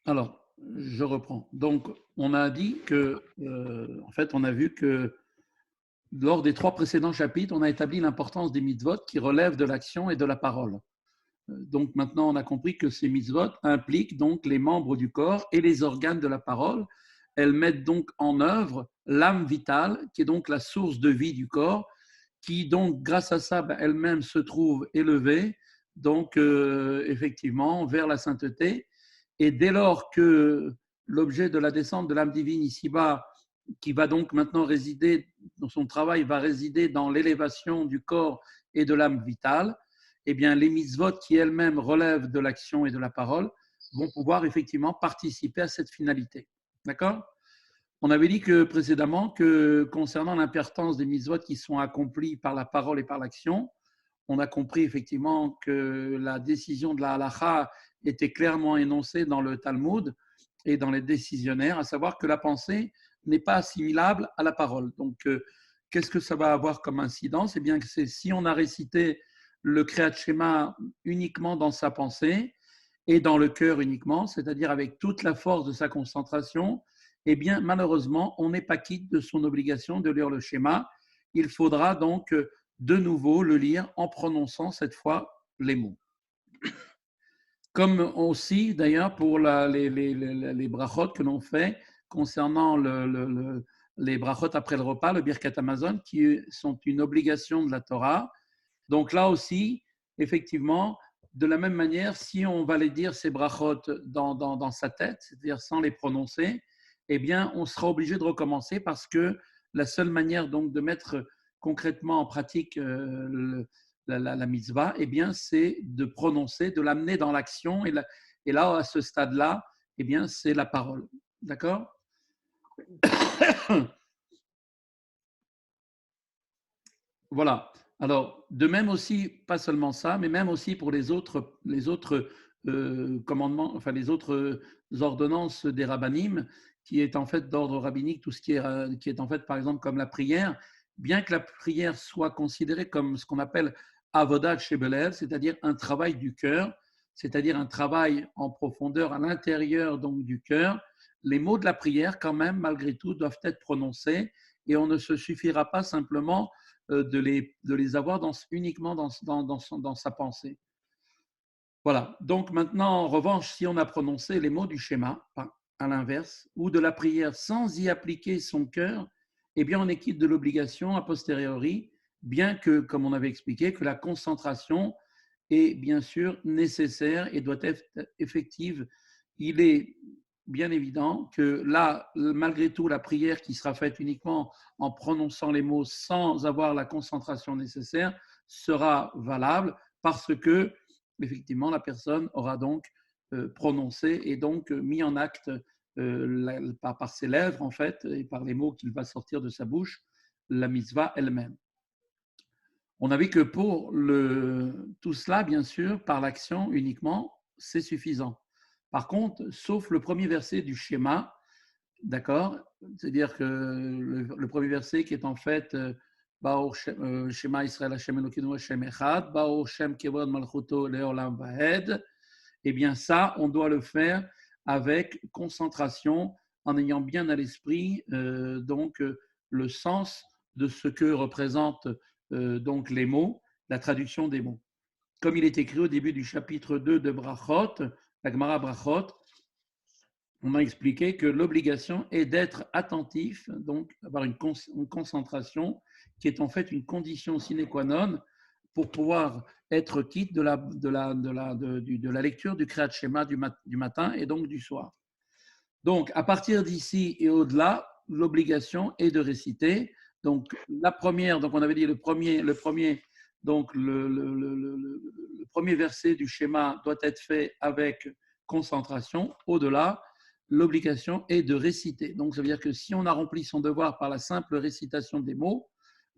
Alors, je reprends. Donc, on a dit que, en fait, on a vu que lors des 3 précédents chapitres, on a établi l'importance des mitzvot qui relèvent de l'action et de la parole. Donc maintenant, on a compris que ces mitzvot impliquent donc les membres du corps et les organes de la parole. Elles mettent donc en œuvre l'âme vitale, qui est donc la source de vie du corps, qui donc, grâce à ça, elle-même se trouve élevée, donc effectivement, vers la sainteté. Et dès lors que l'objet de la descente de l'âme divine ici-bas, qui va donc maintenant résider, dans son travail va résider dans l'élévation du corps et de l'âme vitale, eh bien, les mitzvot qui elles-mêmes relèvent de l'action et de la parole vont pouvoir effectivement participer à cette finalité. D'accord? On avait dit que précédemment que concernant l'importance des mitzvot qui sont accomplis par la parole et par l'action, on a compris effectivement que la décision de la halacha était clairement énoncée dans le Talmud et dans les décisionnaires, à savoir que la pensée n'est pas assimilable à la parole. Donc, qu'est-ce que ça va avoir comme incidence? Eh bien, c'est si on a récité le Kriyat Shema uniquement dans sa pensée et dans le cœur uniquement, c'est-à-dire avec toute la force de sa concentration, eh bien, malheureusement, on n'est pas quitte de son obligation de lire le schéma. Il faudra donc de nouveau le lire en prononçant cette fois les mots. Comme aussi, d'ailleurs, pour les brachot que l'on fait concernant les brachot après le repas, le Birkat Hamazon, qui sont une obligation de la Torah. Donc là aussi, effectivement, de la même manière, si on va les dire ces brachot dans sa tête, c'est-à-dire sans les prononcer, eh bien, on sera obligé de recommencer parce que la seule manière donc de mettre concrètement en pratique la mitzvah, eh bien, c'est de prononcer, de l'amener dans l'action. Et là, à ce stade-là, eh bien, c'est la parole. D'accord? Voilà. Alors, de même aussi, pas seulement ça, mais même aussi pour les autres commandements, enfin les autres ordonnances des rabbinim, qui est en fait d'ordre rabbinique, tout ce qui est en fait, par exemple, comme la prière, bien que la prière soit considérée comme ce qu'on appelle avodat shebelev, c'est-à-dire un travail du cœur, c'est-à-dire un travail en profondeur à l'intérieur donc du cœur, les mots de la prière, quand même, malgré tout, doivent être prononcés et on ne se suffira pas simplement de les avoir uniquement dans sa pensée. Voilà. Donc maintenant, en revanche, si on a prononcé les mots du schéma, à l'inverse, ou de la prière sans y appliquer son cœur, eh bien, on est quitte de l'obligation a posteriori, bien que, comme on avait expliqué, que la concentration est bien sûr nécessaire et doit être effective. Il est bien évident que là, malgré tout, la prière qui sera faite uniquement en prononçant les mots sans avoir la concentration nécessaire sera valable parce que, effectivement, la personne aura donc prononcé et donc mis en acte par ses lèvres, en fait, et par les mots qu'il va sortir de sa bouche, la mitzvah elle-même. On a vu que pour tout cela, bien sûr, par l'action uniquement, c'est suffisant. Par contre, sauf le premier verset du schéma, d'accord? C'est-à-dire que le premier verset qui est en fait Shema Israël Hashem Elokeinu Hashem Echad, Baruch Shem Kevod Malchuto Leolam Vahed, eh bien ça, on doit le faire avec concentration, en ayant bien à l'esprit le sens de ce que représentent donc les mots, la traduction des mots. Comme il est écrit au début du chapitre 2 de Brachot, la Gemara Brachot, on a expliqué que l'obligation est d'être attentif, donc avoir une concentration qui est en fait une condition sine qua non pour pouvoir être quitte de la lecture du Kriyat Shema du matin et donc du soir. Donc, à partir d'ici et au-delà, l'obligation est de réciter. Donc, la première, donc on avait dit donc le premier verset du schéma doit être fait avec concentration. Au-delà, l'obligation est de réciter. Donc, ça veut dire que si on a rempli son devoir par la simple récitation des mots,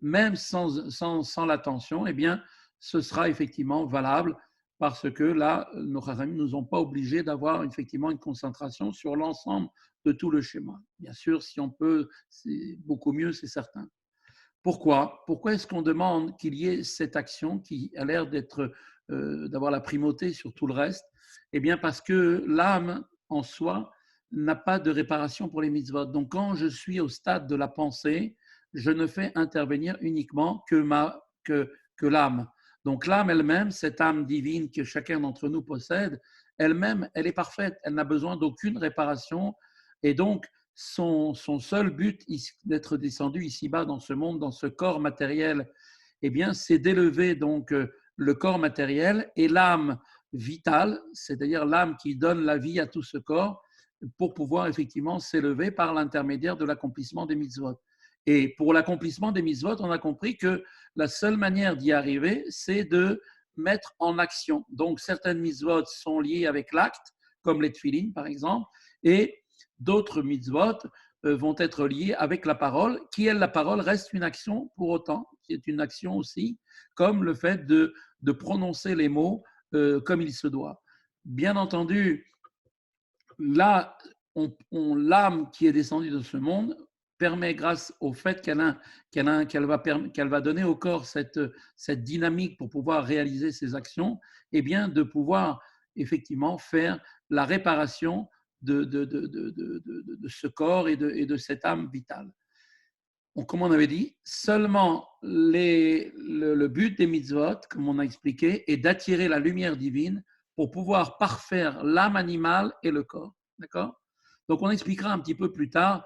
même sans l'attention, eh bien, ce sera effectivement valable parce que là, nos Chachamim ne nous ont pas obligés d'avoir effectivement une concentration sur l'ensemble de tout le schéma. Bien sûr, si on peut, c'est beaucoup mieux, c'est certain. Pourquoi? Pourquoi est-ce qu'on demande qu'il y ait cette action qui a l'air d'avoir la primauté sur tout le reste? Eh bien, parce que l'âme en soi n'a pas de réparation pour les mitzvot. Donc, quand je suis au stade de la pensée, je ne fais intervenir uniquement que l'âme. Donc, l'âme elle-même, cette âme divine que chacun d'entre nous possède, elle-même, elle est parfaite. Elle n'a besoin d'aucune réparation. Et donc, son seul but d'être descendu ici-bas dans ce monde, dans ce corps matériel, eh bien, c'est d'élever donc le corps matériel et l'âme vitale, c'est-à-dire l'âme qui donne la vie à tout ce corps, pour pouvoir effectivement s'élever par l'intermédiaire de l'accomplissement des mitzvot. Et pour l'accomplissement des mitzvot, on a compris que la seule manière d'y arriver, c'est de mettre en action. Donc, certaines mitzvot sont liées avec l'acte, comme les tefilines par exemple, et d'autres mitzvot vont être liées avec la parole, qui, elle, la parole, reste une action pour autant, qui est une action aussi, comme le fait de prononcer les mots comme il se doit. Bien entendu, là, l'âme qui est descendue de ce monde permet, grâce au fait qu'elle va donner au corps cette dynamique pour pouvoir réaliser ses actions, et bien de pouvoir effectivement faire la réparation de ce corps et de cette âme vitale. Donc, comme on avait dit, seulement le but des mitzvot, comme on a expliqué, est d'attirer la lumière divine pour pouvoir parfaire l'âme animale et le corps. D'accord? Donc, on expliquera un petit peu plus tard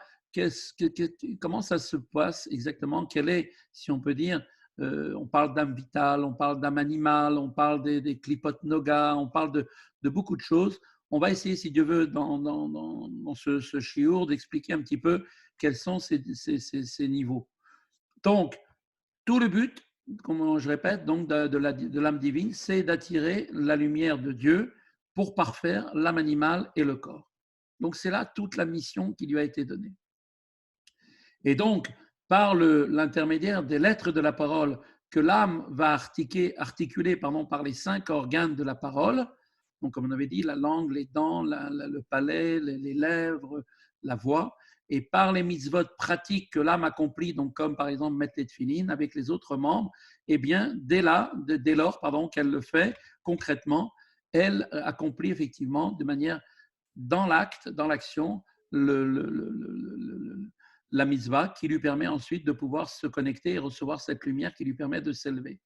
comment ça se passe exactement, quel est, si on peut dire, on parle d'âme vitale, on parle d'âme animale, on parle des klipot noga, on parle de beaucoup de choses. On va essayer, si Dieu veut, dans ce shiur, d'expliquer un petit peu quels sont ces niveaux. Donc, tout le but, comme je répète, donc de l'âme divine, c'est d'attirer la lumière de Dieu pour parfaire l'âme animale et le corps. Donc, c'est là toute la mission qui lui a été donnée. Et donc, par l'intermédiaire des lettres de la parole que l'âme va articuler par les 5 organes de la parole, donc comme on avait dit, la langue, les dents, le palais, les lèvres, la voix, et par les mitzvot pratiques que l'âme accomplit, donc comme par exemple mettre les tefilines avec les autres membres, eh bien, dès lors qu'elle le fait concrètement, elle accomplit effectivement de manière, dans l'acte, dans l'action, la mitzvah qui lui permet ensuite de pouvoir se connecter et recevoir cette lumière qui lui permet de s'élever.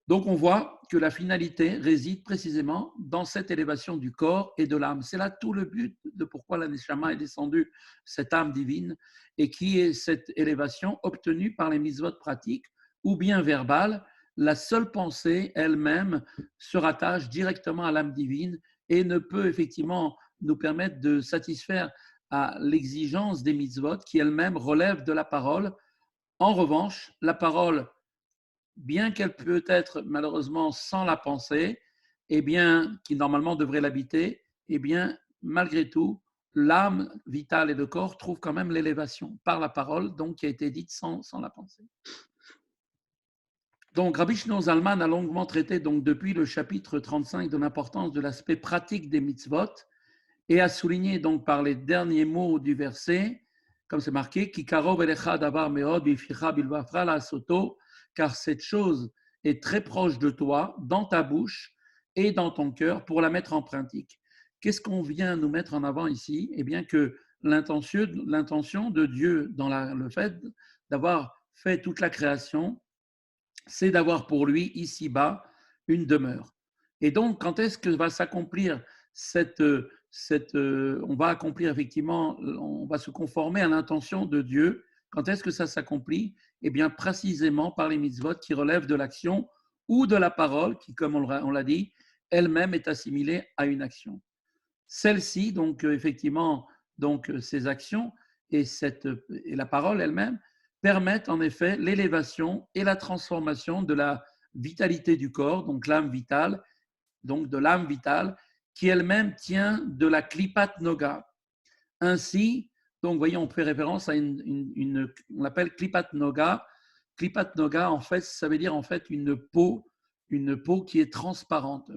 Donc on voit que la finalité réside précisément dans cette élévation du corps et de l'âme. C'est là tout le but de pourquoi la Neshama est descendue, cette âme divine, et qui est cette élévation obtenue par les mitzvot pratiques ou bien verbales. La seule pensée elle-même se rattache directement à l'âme divine et ne peut effectivement nous permettre de satisfaire à l'exigence des mitzvot qui elle-même relève de la parole. En revanche, la parole, bien qu'elle peut être malheureusement sans la pensée, eh bien, qui normalement devrait l'habiter, eh bien, malgré tout, l'âme vitale et le corps trouvent quand même l'élévation par la parole, donc qui a été dite sans la pensée. Donc, Rabbi Shlomo Zalman a longuement traité donc depuis le chapitre 35 de l'importance de l'aspect pratique des mitzvot et a souligné donc par les derniers mots du verset, comme c'est marqué, car cette chose est très proche de toi, dans ta bouche et dans ton cœur, pour la mettre en pratique. Qu'est-ce qu'on vient nous mettre en avant ici? Eh bien que l'intention de Dieu dans le fait d'avoir fait toute la création, c'est d'avoir pour lui ici-bas une demeure. Et donc, quand est-ce que va s'accomplir on va accomplir effectivement, on va se conformer à l'intention de Dieu? Quand est-ce que ça s'accomplit? Eh bien, précisément par les mitzvot qui relèvent de l'action ou de la parole, qui, comme on l'a dit, elle-même est assimilée à une action. Celle-ci, donc effectivement, ces actions et la parole elle-même permettent en effet l'élévation et la transformation de la vitalité du corps, donc l'âme vitale, donc de l'âme vitale, qui elle-même tient de la klipat noga. Ainsi, donc, voyez, on fait référence à on l'appelle klipat noga. Klipat noga, en fait, ça veut dire en fait une peau qui est transparente.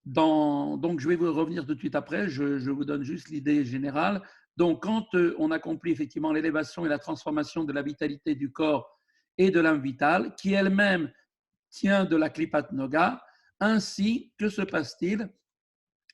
Donc, je vais vous revenir tout de suite après, je vous donne juste l'idée générale. Donc, quand on accomplit effectivement l'élévation et la transformation de la vitalité du corps et de l'âme vitale, qui elle-même tient de la klipat noga, ainsi, que se passe-t-il?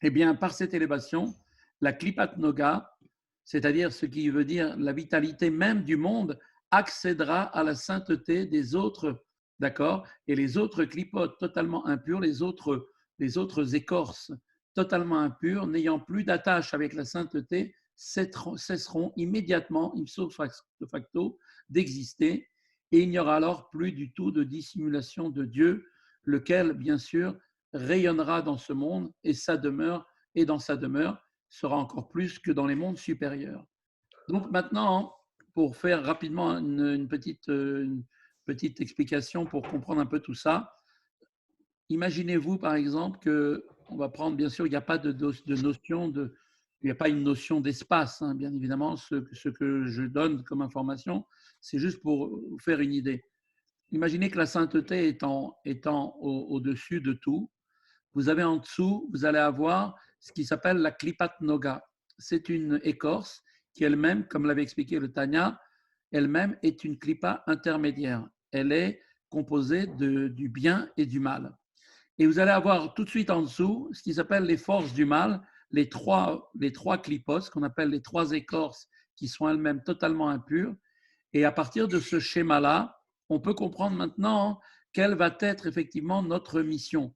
Eh bien, par cette élévation, la Klipat Noga, c'est-à-dire ce qui veut dire la vitalité même du monde, accédera à la sainteté des autres, d'accord? Et les autres clipotes totalement impurs, les autres écorces totalement impures, n'ayant plus d'attache avec la sainteté, cesseront immédiatement, ipso facto, d'exister, et il n'y aura alors plus du tout de dissimulation de Dieu, lequel, bien sûr, rayonnera dans ce monde et sa demeure, et dans sa demeure sera encore plus que dans les mondes supérieurs. Donc maintenant, pour faire rapidement une petite explication pour comprendre un peu tout ça, imaginez-vous par exemple que, on va prendre, bien sûr, il n'y a pas de notion de, il n'y a pas une notion d'espace, hein, bien évidemment, ce que je donne comme information, c'est juste pour vous faire une idée. Imaginez que la sainteté étant au-dessus de tout, vous avez en dessous, vous allez avoir ce qui s'appelle la Klipat Noga. C'est une écorce qui elle-même, comme l'avait expliqué le Tanya, elle-même est une Klipa intermédiaire. Elle est composée du bien et du mal. Et vous allez avoir tout de suite en dessous ce qui s'appelle les forces du mal, les trois clipos, ce qu'on appelle les trois écorces qui sont elles-mêmes totalement impures. Et à partir de ce schéma-là, on peut comprendre maintenant quelle va être effectivement notre mission.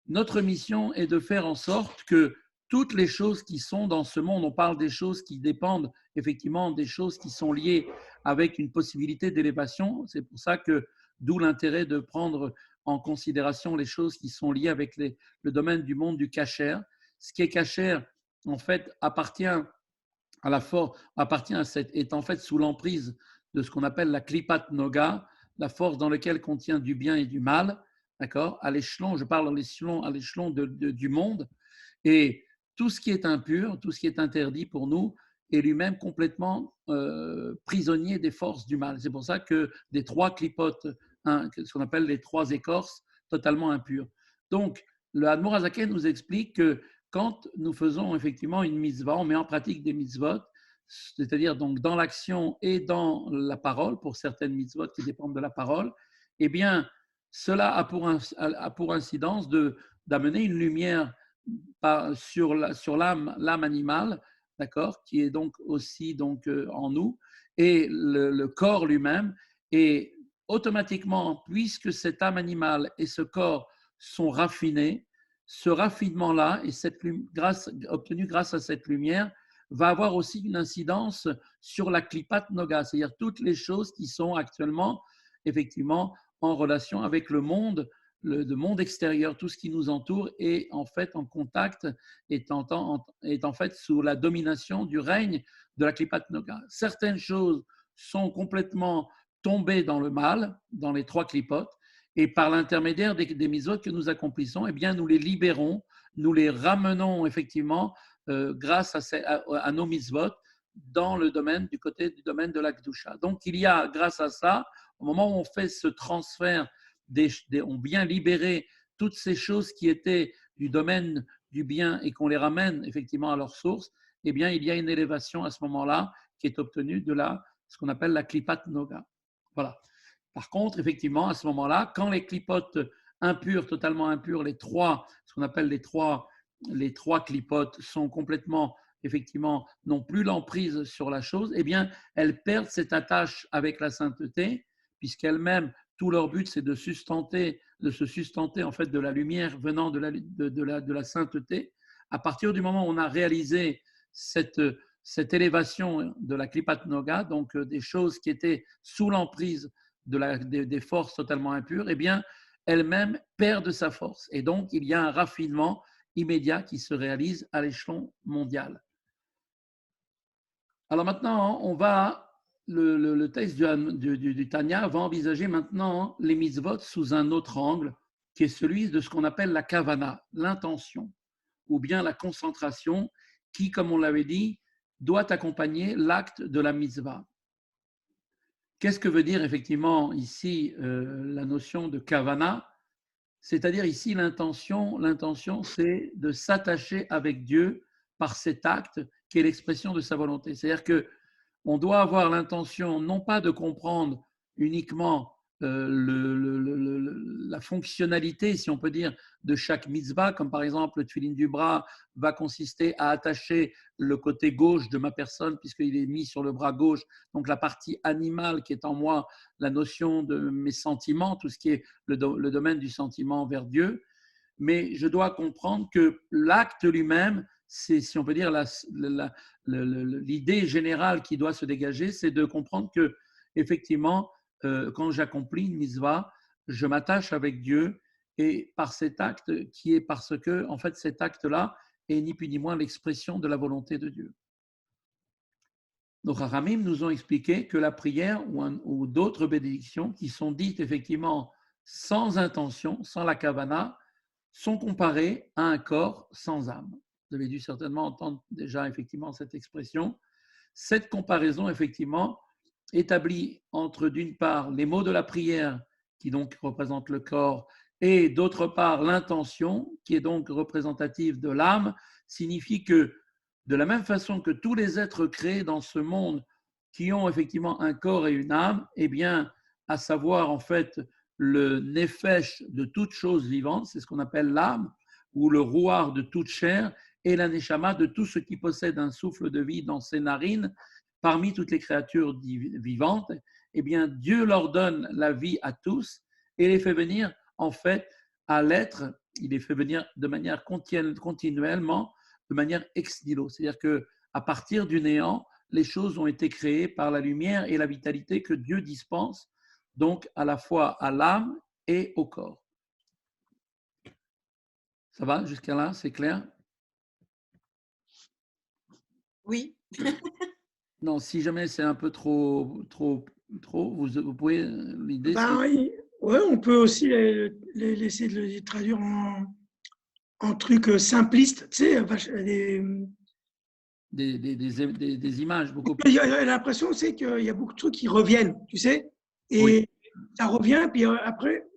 Notre mission est de faire en sorte que toutes les choses qui sont dans ce monde, on parle des choses qui dépendent effectivement des choses qui sont liées avec une possibilité d'élévation. C'est pour ça que d'où l'intérêt de prendre en considération les choses qui sont liées avec le domaine du monde du kasher. Ce qui est kasher, en fait, est en fait sous l'emprise de ce qu'on appelle la klipat noga, la force dans laquelle contient du bien et du mal, d'accord, à l'échelon, je parle à l'échelon du monde, et tout ce qui est impur, tout ce qui est interdit pour nous, est lui-même complètement prisonnier des forces du mal. C'est pour ça que des trois clipotes, ce qu'on appelle les trois écorces, totalement impures. Donc, le Admor Hazaken nous explique que quand nous faisons effectivement une mitzvah, on met en pratique des mitzvot, c'est-à-dire donc dans l'action et dans la parole, pour certaines mitzvot qui dépendent de la parole, eh bien, cela a pour incidence d'amener une lumière sur l'âme animale, d'accord, qui est donc aussi donc, en nous, et le corps lui-même. Et automatiquement, puisque cette âme animale et ce corps sont raffinés, ce raffinement-là et obtenu grâce à cette lumière va avoir aussi une incidence sur la klipat noga, c'est-à-dire toutes les choses qui sont actuellement effectivement en relation avec le monde extérieur, tout ce qui nous entoure est en fait en contact, est en fait sous la domination du règne de la klipat noga. Certaines choses sont complètement tombées dans le mal, dans les trois klipotes, et par l'intermédiaire des mitzvot que nous accomplissons, eh bien, nous les libérons, nous les ramenons effectivement grâce à nos mitzvot dans le domaine, du côté du domaine de la Kedusha. Donc, il y a, grâce à ça, au moment où on fait ce transfert, on vient libérer toutes ces choses qui étaient du domaine du bien et qu'on les ramène effectivement à leur source, eh bien, il y a une élévation à ce moment-là qui est obtenue de ce qu'on appelle la Klipat Noga. Voilà. Par contre, effectivement, à ce moment-là, quand les clipotes impures, totalement impures, ce qu'on appelle les trois clipotes sont complètement, effectivement, n'ont plus l'emprise sur la chose, eh bien, elles perdent cette attache avec la sainteté, puisqu'elles-mêmes, tout leur but, c'est de se sustenter en fait de la lumière venant de la sainteté. À partir du moment où on a réalisé cette élévation de la Klipat Noga, donc des choses qui étaient sous l'emprise des forces totalement impures, eh bien, elle-même perd de sa force. Et donc, il y a un raffinement immédiat qui se réalise à l'échelon mondial. Alors maintenant, le texte du Tanya va envisager maintenant les mitzvot sous un autre angle, qui est celui de ce qu'on appelle la kavana, l'intention, ou bien la concentration, qui, comme on l'avait dit, doit accompagner l'acte de la mitzvah. Qu'est-ce que veut dire effectivement ici la notion de kavana? C'est-à-dire ici l'intention, c'est de s'attacher avec Dieu par cet acte qui est l'expression de sa volonté. C'est-à-dire que on doit avoir l'intention non pas de comprendre uniquement la fonctionnalité, si on peut dire, de chaque mitzvah, comme par exemple le tefillin du bras va consister à attacher le côté gauche de ma personne puisqu'il est mis sur le bras gauche, donc la partie animale qui est en moi, la notion de mes sentiments, tout ce qui est le domaine du sentiment vers Dieu, mais je dois comprendre que l'acte lui-même, c'est, si on peut dire, l'idée générale qui doit se dégager, c'est de comprendre que, effectivement, quand j'accomplis une mitzvah, je m'attache avec Dieu et par cet acte qui est parce que, en fait, cet acte-là est ni plus ni moins l'expression de la volonté de Dieu. Nos Haramim nous ont expliqué que la prière ou d'autres bénédictions qui sont dites effectivement sans intention, sans la kavana, sont comparées à un corps sans âme. Vous avez dû certainement entendre déjà effectivement cette expression. Cette comparaison effectivement établie entre d'une part les mots de la prière qui donc représentent le corps et d'autre part l'intention qui est donc représentative de l'âme signifie que de la même façon que tous les êtres créés dans ce monde qui ont effectivement un corps et une âme, eh bien, à savoir en fait le nefesh de toute chose vivante, c'est ce qu'on appelle l'âme, ou le rouar de toute chair, et la neshama de tout ce qui possède un souffle de vie dans ses narines, parmi toutes les créatures vivantes, eh bien, Dieu leur donne la vie à tous et les fait venir en fait à l'être, il les fait venir de manière continuellement, de manière ex nihilo, c'est-à-dire que à partir du néant, les choses ont été créées par la lumière et la vitalité que Dieu dispense, donc à la fois à l'âme et au corps. Ça va jusqu'à là, c'est clair? Oui. Non, si jamais c'est un peu trop, vous pouvez, l'idée c'est Ouais, on peut aussi essayer de les traduire en trucs simplistes, tu sais, des images beaucoup il plus. y a l'impression, c'est qu'il y a beaucoup de trucs qui reviennent, tu sais, Oui, et ça revient, puis après,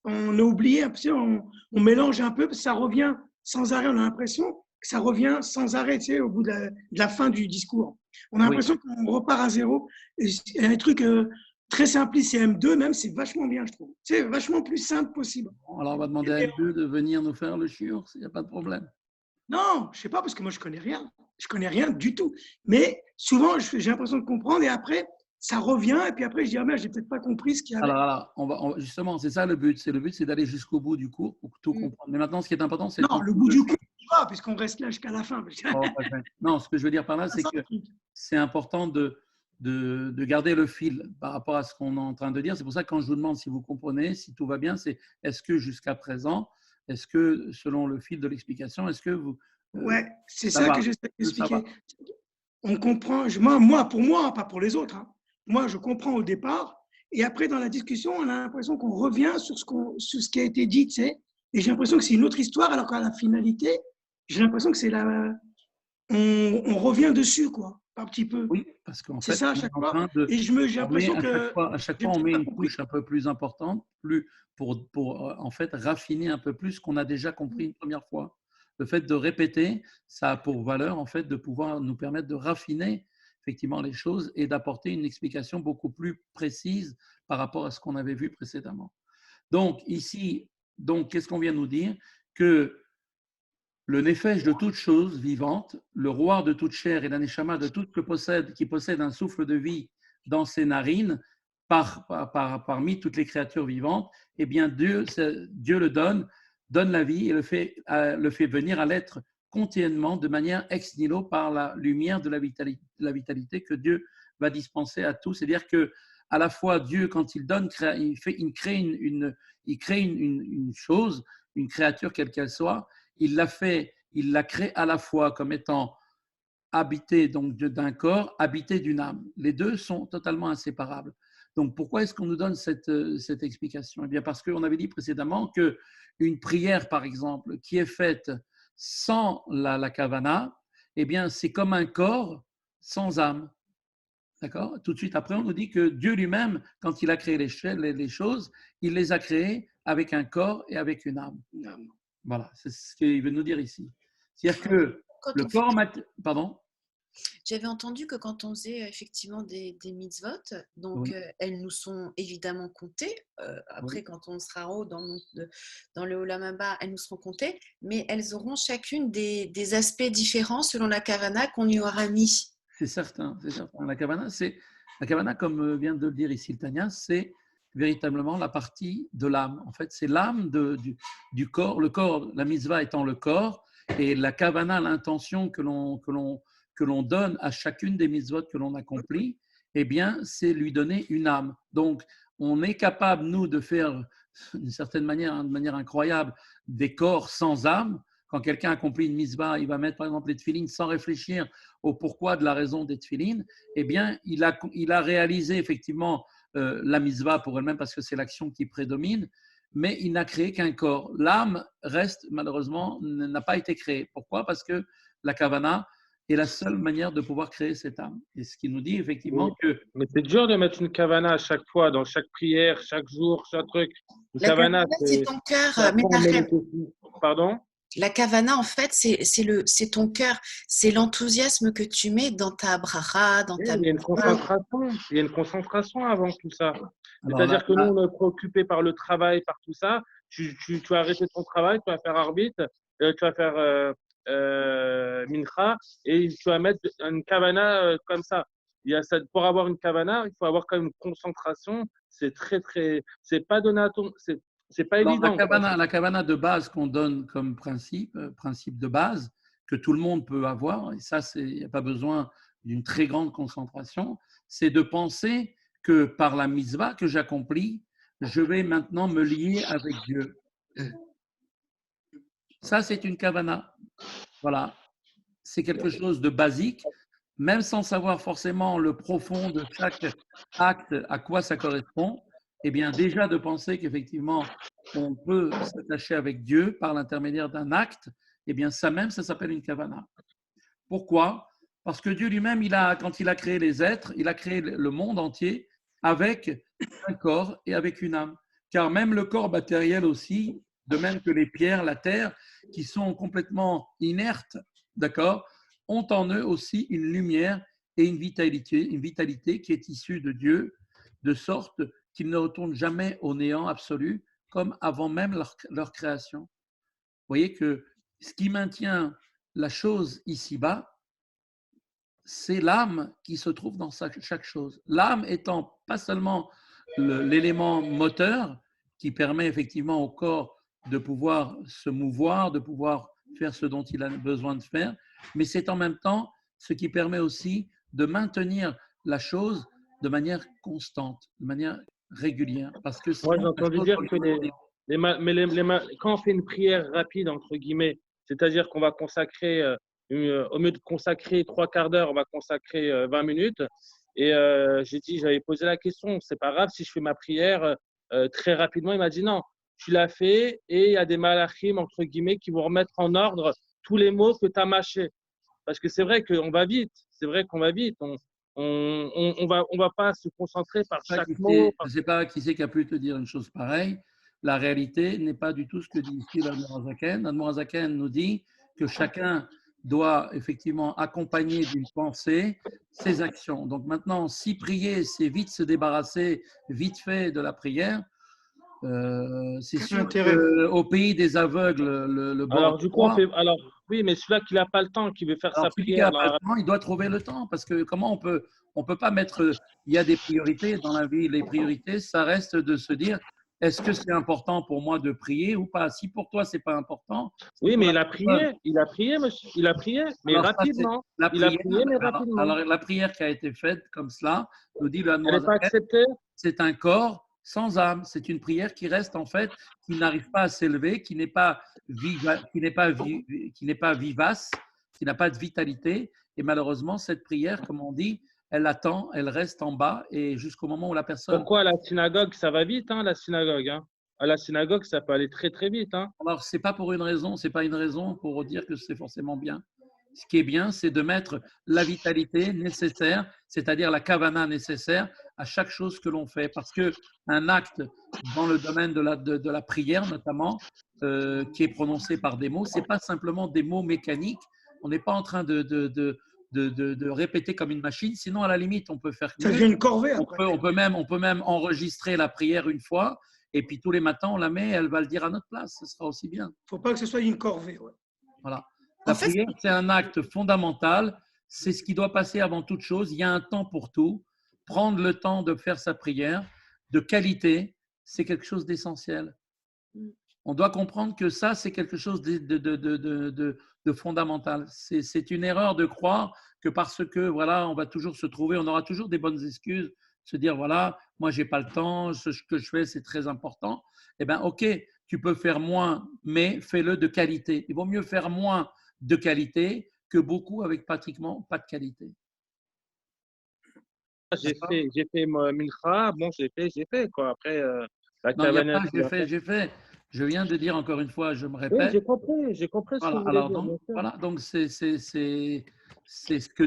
on a oublié, après, on mélange un peu, parce que ça revient sans arrêt, on a l'impression que ça revient sans arrêt, tu sais, au bout de la fin du discours. On a oui. l'impression qu'on repart à zéro. Et il y a un truc très simpliste, c'est M2 même, c'est vachement bien, je trouve. C'est vachement plus simple possible. Bon, alors on va demander à M2 de venir nous faire le shiur, il n'y a pas de problème. Non, je sais pas, parce que moi, je connais rien. Je connais rien du tout. Mais souvent, j'ai l'impression de comprendre et après, ça revient. Et puis après, je dis, ah merde, j'ai peut-être pas compris ce qu'il y avait. Alors justement, c'est ça le but. Le but, c'est d'aller jusqu'au bout du cours pour tout comprendre. Mais maintenant, ce qui est important, c'est Non, le bout du coup, puisqu'on reste là jusqu'à la fin. Non, ce que je veux dire par là, c'est que c'est important de garder le fil par rapport à ce qu'on est en train de dire. C'est pour ça que quand je vous demande si vous comprenez, si tout va bien, c'est est-ce que jusqu'à présent, est-ce que selon le fil de l'explication, est-ce que vous… Ouais, c'est ça ça va, que j'essaie ça va. d'expliquer. On comprend, moi, pour moi, pas pour les autres. Hein. Moi, je comprends au départ. Et après, dans la discussion, on a l'impression qu'on revient sur ce qui a été dit, tu sais. Et j'ai l'impression que c'est une autre histoire, alors qu'à la finalité, j'ai l'impression que c'est on revient dessus, quoi, un petit peu. Oui, parce qu'en C'est fait, ça à on est chaque en fois. train de… Et j'ai On met l'impression que à chaque j'ai fois, on peut-être met pas une compris. couche un peu plus importante, plus pour en fait raffiner un peu plus ce qu'on a déjà compris une première fois. Le fait de répéter, ça a pour valeur en fait de pouvoir nous permettre de raffiner effectivement les choses et d'apporter une explication beaucoup plus précise par rapport à ce qu'on avait vu précédemment. Donc ici, donc qu'est-ce qu'on vient nous dire? Que le nefesh de toute chose vivante, le roi de toute chair et l'aneshama de tout ce qui possède un souffle de vie dans ses narines, parmi toutes les créatures vivantes, eh bien Dieu le donne la vie et le fait venir à l'être continuellement de manière ex nihilo par la lumière de la vitalité que Dieu va dispenser à tous. C'est-à-dire que à la fois Dieu, quand il donne, il crée une chose, une créature quelle qu'elle soit, il la crée à la fois comme étant habité donc d'un corps, habité d'une âme. Les deux sont totalement inséparables. Donc pourquoi est-ce qu'on nous donne cette explication? Eh bien parce qu'on avait dit précédemment qu'une prière, par exemple, qui est faite sans la kavana, eh bien c'est comme un corps sans âme. D'accord? Tout de suite après, on nous dit que Dieu lui-même, quand il a créé les choses, il les a créées avec un corps et avec une âme. Voilà, c'est ce qu'il veut nous dire ici. C'est-à-dire que Quand le on fait, corps… Pardon? J'avais entendu que quand on faisait effectivement des mitzvot, donc Oui, elles nous sont évidemment comptées. oui. Après, quand on sera en haut dans le Olam Haba, elles nous seront comptées, mais elles auront chacune des aspects différents selon la kavana qu'on y aura mis. C'est certain, c'est certain. La kavana, comme vient de le dire ici le Tanya, c'est véritablement la partie de l'âme. En fait, c'est l'âme du corps. Le corps, la mitzvah étant le corps, et la kavana, l'intention que l'on donne à chacune des mitzvot que l'on accomplit, eh bien, c'est lui donner une âme. Donc, on est capable, nous, de faire d'une certaine manière, de manière incroyable, des corps sans âme. Quand quelqu'un accomplit une mitzvah, il va mettre par exemple les tefilines sans réfléchir au pourquoi de la raison des tefilines, eh bien, il a réalisé effectivement la mitzvah pour elle-même parce que c'est l'action qui prédomine, mais il n'a créé qu'un corps. L'âme reste, malheureusement, n'a pas été créée. Pourquoi? Parce que la kavana est la seule manière de pouvoir créer cette âme. Et ce qui nous dit Oui. effectivement que Mais c'est dur de mettre une kavana à chaque fois, dans chaque prière, chaque jour, chaque truc. Une La kavana, kavana, c'est ton cœur, c'est apprendre à Menachem. méditer. Pardon? La kavana, en fait, c'est ton cœur, c'est l'enthousiasme que tu mets dans ta bracha, dans Oui, ta il y a une mitzvah. concentration. Il y a une concentration avant tout ça. alors C'est-à-dire que nous, on est préoccupé par le travail, par tout ça. Tu vas arrêter ton travail, tu vas faire arbitre, tu vas faire mincha, et tu vas mettre une kavana comme ça. Pour avoir une kavana, il faut avoir quand même une concentration. C'est très, très. C'est pas donné à ton. C'est pas alors, évident, quoi. la kavana de base qu'on donne comme principe, principe de base, que tout le monde peut avoir, et ça, il n'y a pas besoin d'une très grande concentration, c'est de penser que par la mitzvah que j'accomplis, je vais maintenant me lier avec Dieu. Ça, c'est une kavana. Voilà. C'est quelque chose de basique, même sans savoir forcément le profond de chaque acte, à quoi ça correspond. Eh bien, déjà de penser qu'effectivement, on peut s'attacher avec Dieu par l'intermédiaire d'un acte, eh bien, ça même, ça s'appelle une kavana. Pourquoi? Parce que Dieu lui-même, quand il a créé les êtres, il a créé le monde entier avec un corps et avec une âme. Car même le corps matériel aussi, de même que les pierres, la terre, qui sont complètement inertes, d'accord, ont en eux aussi une lumière et une vitalité qui est issue de Dieu, de sorte qu'ils ne retournent jamais au néant absolu, comme avant même leur création. Vous voyez que ce qui maintient la chose ici-bas, c'est l'âme qui se trouve dans chaque chose. L'âme étant pas seulement l'élément moteur qui permet effectivement au corps de pouvoir se mouvoir, de pouvoir faire ce dont il a besoin de faire, mais c'est en même temps ce qui permet aussi de maintenir la chose de manière constante, de manière régulière, parce que Moi, j'ai sinon la entendu chose dire que va quand on fait une prière rapide, entre guillemets, c'est-à-dire qu'on va consacrer, au lieu de consacrer trois quarts d'heure, on va consacrer 20 minutes. Et j'avais posé la question, c'est pas grave si je fais ma prière très rapidement. Il m'a dit non, tu l'as fait et il y a des malachim, entre guillemets, qui vont remettre en ordre tous les mots que tu as mâchés. Parce que c'est vrai qu'on va vite, c'est vrai qu'on va vite. On va pas se concentrer par chaque mot. Je ne sais pas qui c'est qui a pu te dire une chose pareille. La réalité n'est pas du tout ce que dit ici l'Admorazaken. L'Admorazaken nous dit que chacun doit effectivement accompagner d'une pensée ses actions. Donc maintenant, si prier, c'est vite se débarrasser, vite fait de la prière, c'est sûr qu'au pays des aveugles, le bord Alors, est du coup, droit. alors, oui, mais celui-là qui n'a pas le temps, qui veut faire Alors, sa celui qui n'a prière, pas le là, temps, il doit trouver le temps parce que comment on peut pas mettre, il y a des priorités dans la vie. Les priorités, ça reste de se dire, est-ce que c'est important pour moi de prier ou pas? Si pour toi, c'est pas important, si oui, pour mais la personne, il a prié, monsieur, il a prié, mais alors ça, c'est rapidement. la Il a prière. prié, mais rapidement. Alors, la prière qui a été faite comme cela, nous dit le Elle n'est pas acceptée. c'est un corps sans âme. C'est une prière qui reste en fait, qui n'arrive pas à s'élever, qui n'est pas, qui n'est pas vivace, qui n'a pas de vitalité. Et malheureusement, cette prière, comme on dit, elle attend, elle reste en bas et jusqu'au moment où la personne. Pourquoi à la synagogue, ça va vite, hein, la synagogue, hein. À la synagogue, ça peut aller très, très vite, hein. Alors, c'est pas pour une raison, c'est pas une raison pour dire que c'est forcément bien. Ce qui est bien, c'est de mettre la vitalité nécessaire, c'est-à-dire la kavana nécessaire à chaque chose que l'on fait. Parce que un acte dans le domaine de la prière, notamment, qui est prononcé par des mots, c'est pas simplement des mots mécaniques. On n'est pas en train de de répéter comme une machine. Sinon, à la limite, on peut faire Ça mieux. devient une corvée On après. peut, on peut même enregistrer la prière une fois et puis tous les matins, on la met et elle va le dire à notre place. Ce sera aussi bien. Il ne faut pas que ce soit une corvée. Ouais. Voilà. En La fait, prière, c'est un acte fondamental. C'est ce qui doit passer avant toute chose. Il y a un temps pour tout. Prendre le temps de faire sa prière de qualité, c'est quelque chose d'essentiel. On doit comprendre que ça, c'est quelque chose de fondamental. C'est une erreur de croire que parce que voilà, on va toujours se trouver, on aura toujours des bonnes excuses, se dire voilà, moi j'ai pas le temps, ce que je fais c'est très important. Eh bien, ok, tu peux faire moins, mais fais-le de qualité. Il vaut mieux faire moins de qualité que beaucoup avec pratiquement pas de qualité. J'ai fait Mincha, bon, j'ai fait, quoi. Après, la Non, il n'y a Kavanah, pas, j'ai fait. Je viens de dire encore une fois, je me oui, répète. j'ai compris ce que Voilà, vous voulez alors dire, donc, bien sûr. voilà, donc c'est ce que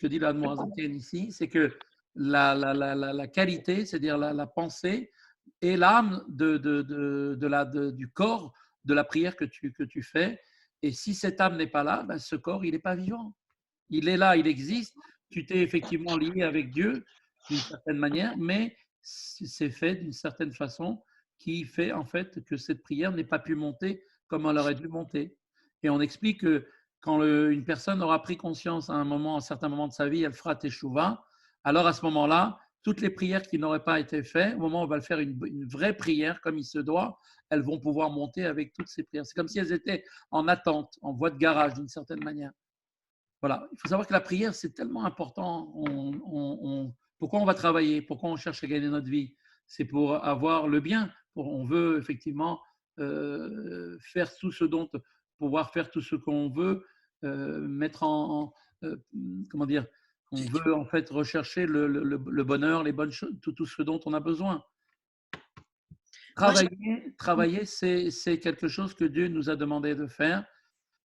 dit l'Admorazaken ici, c'est que la qualité, c'est-à-dire la pensée et l'âme du corps de la prière que tu fais. Et si cette âme n'est pas là, ben, ce corps, il n'est pas vivant. Il est là, il existe. Tu t'es effectivement lié avec Dieu d'une certaine manière, mais c'est fait d'une certaine façon qui fait en fait que cette prière n'ait pas pu monter comme elle aurait dû monter. Et on explique que quand une personne aura pris conscience à un certain moment de sa vie, elle fera teshuva, alors à ce moment-là, toutes les prières qui n'auraient pas été faites, au moment où on va le faire une vraie prière comme il se doit, elles vont pouvoir monter avec toutes ces prières. C'est comme si elles étaient en attente, en voie de garage d'une certaine manière. Voilà, il faut savoir que la prière, c'est tellement important. Pourquoi on va travailler? Pourquoi on cherche à gagner notre vie? C'est pour avoir le bien. On veut effectivement faire tout ce dont, pouvoir faire tout ce qu'on veut, mettre euh, comment dire, on veut en fait rechercher le bonheur, les bonnes choses, tout ce dont on a besoin. Travailler, c'est quelque chose que Dieu nous a demandé de faire.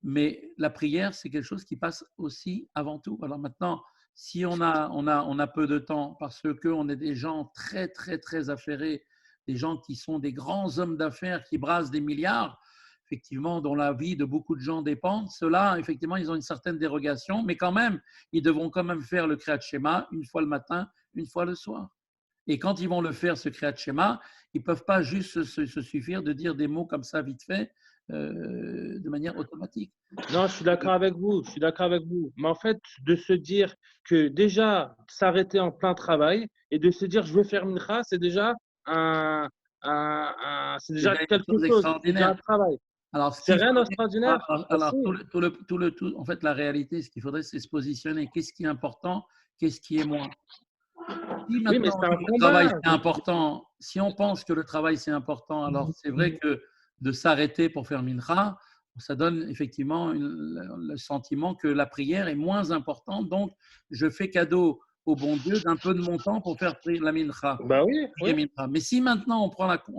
Mais la prière, c'est quelque chose qui passe aussi avant tout. Alors maintenant, si on a peu de temps parce qu'on est des gens très, très, très affairés, des gens qui sont des grands hommes d'affaires qui brassent des milliards, effectivement, dont la vie de beaucoup de gens dépend, ceux-là, effectivement, ils ont une certaine dérogation, mais quand même, ils devront quand même faire le Kriyat Shema une fois le matin, une fois le soir. Et quand ils vont le faire, ce Kriyat Shema, ils ne peuvent pas juste se suffire de dire des mots comme ça vite fait, de manière automatique. Non, je suis d'accord avec vous, je suis d'accord avec vous. Mais en fait, de se dire que déjà s'arrêter en plein travail et de se dire je veux faire Mincha, c'est déjà c'est C'est déjà déjà une quelque chose chose, c'est déjà un extraordinaire. travail. Alors, ce C'est qu'il rien faudrait, d'extraordinaire. alors Merci. en fait, la réalité, ce qu'il faudrait, c'est se positionner. Qu'est-ce qui est important? Qu'est-ce qui est moins? Si Oui, mais maintenant c'est un le travail combat. c'est important, si on pense que le travail c'est important, alors c'est vrai que de s'arrêter pour faire mincha, ça donne effectivement le sentiment que la prière est moins importante. Donc, je fais cadeau au bon Dieu d'un peu de mon temps pour faire la mincha. Bah oui, oui. Mais si maintenant on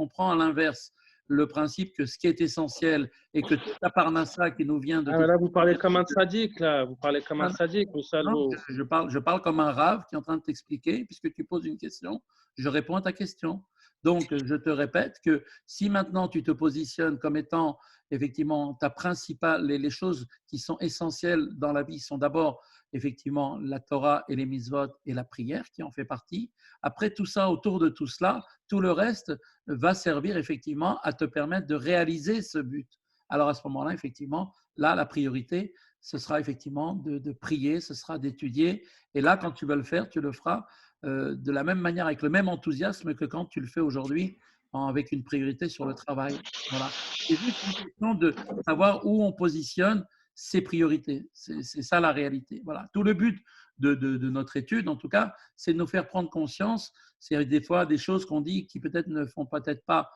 prend à l'inverse le principe que ce qui est essentiel et que toute la parnassa qui nous vient de Ah, mais toute là, vous parlez comme un sadique, là. Vous parlez comme un sadique, vous non, salaud. je parle comme un rave qui est en train de t'expliquer, puisque tu poses une question, je réponds à ta question. Donc, je te répète que si maintenant tu te positionnes comme étant effectivement ta principale, les choses qui sont essentielles dans la vie sont d'abord effectivement la Torah et les mitzvot et la prière qui en fait partie. Après tout ça, autour de tout cela, tout le reste va servir effectivement à te permettre de réaliser ce but. Alors à ce moment-là, effectivement, là, la priorité, ce sera effectivement de prier, ce sera d'étudier. Et là, quand tu vas le faire, tu le feras de la même manière, avec le même enthousiasme que quand tu le fais aujourd'hui, avec une priorité sur le travail. Voilà. C'est juste une question de savoir où on positionne ses priorités. C'est ça la réalité. Voilà. Tout le but de notre étude, en tout cas, c'est de nous faire prendre conscience. C'est des fois des choses qu'on dit qui peut-être ne font peut-être pas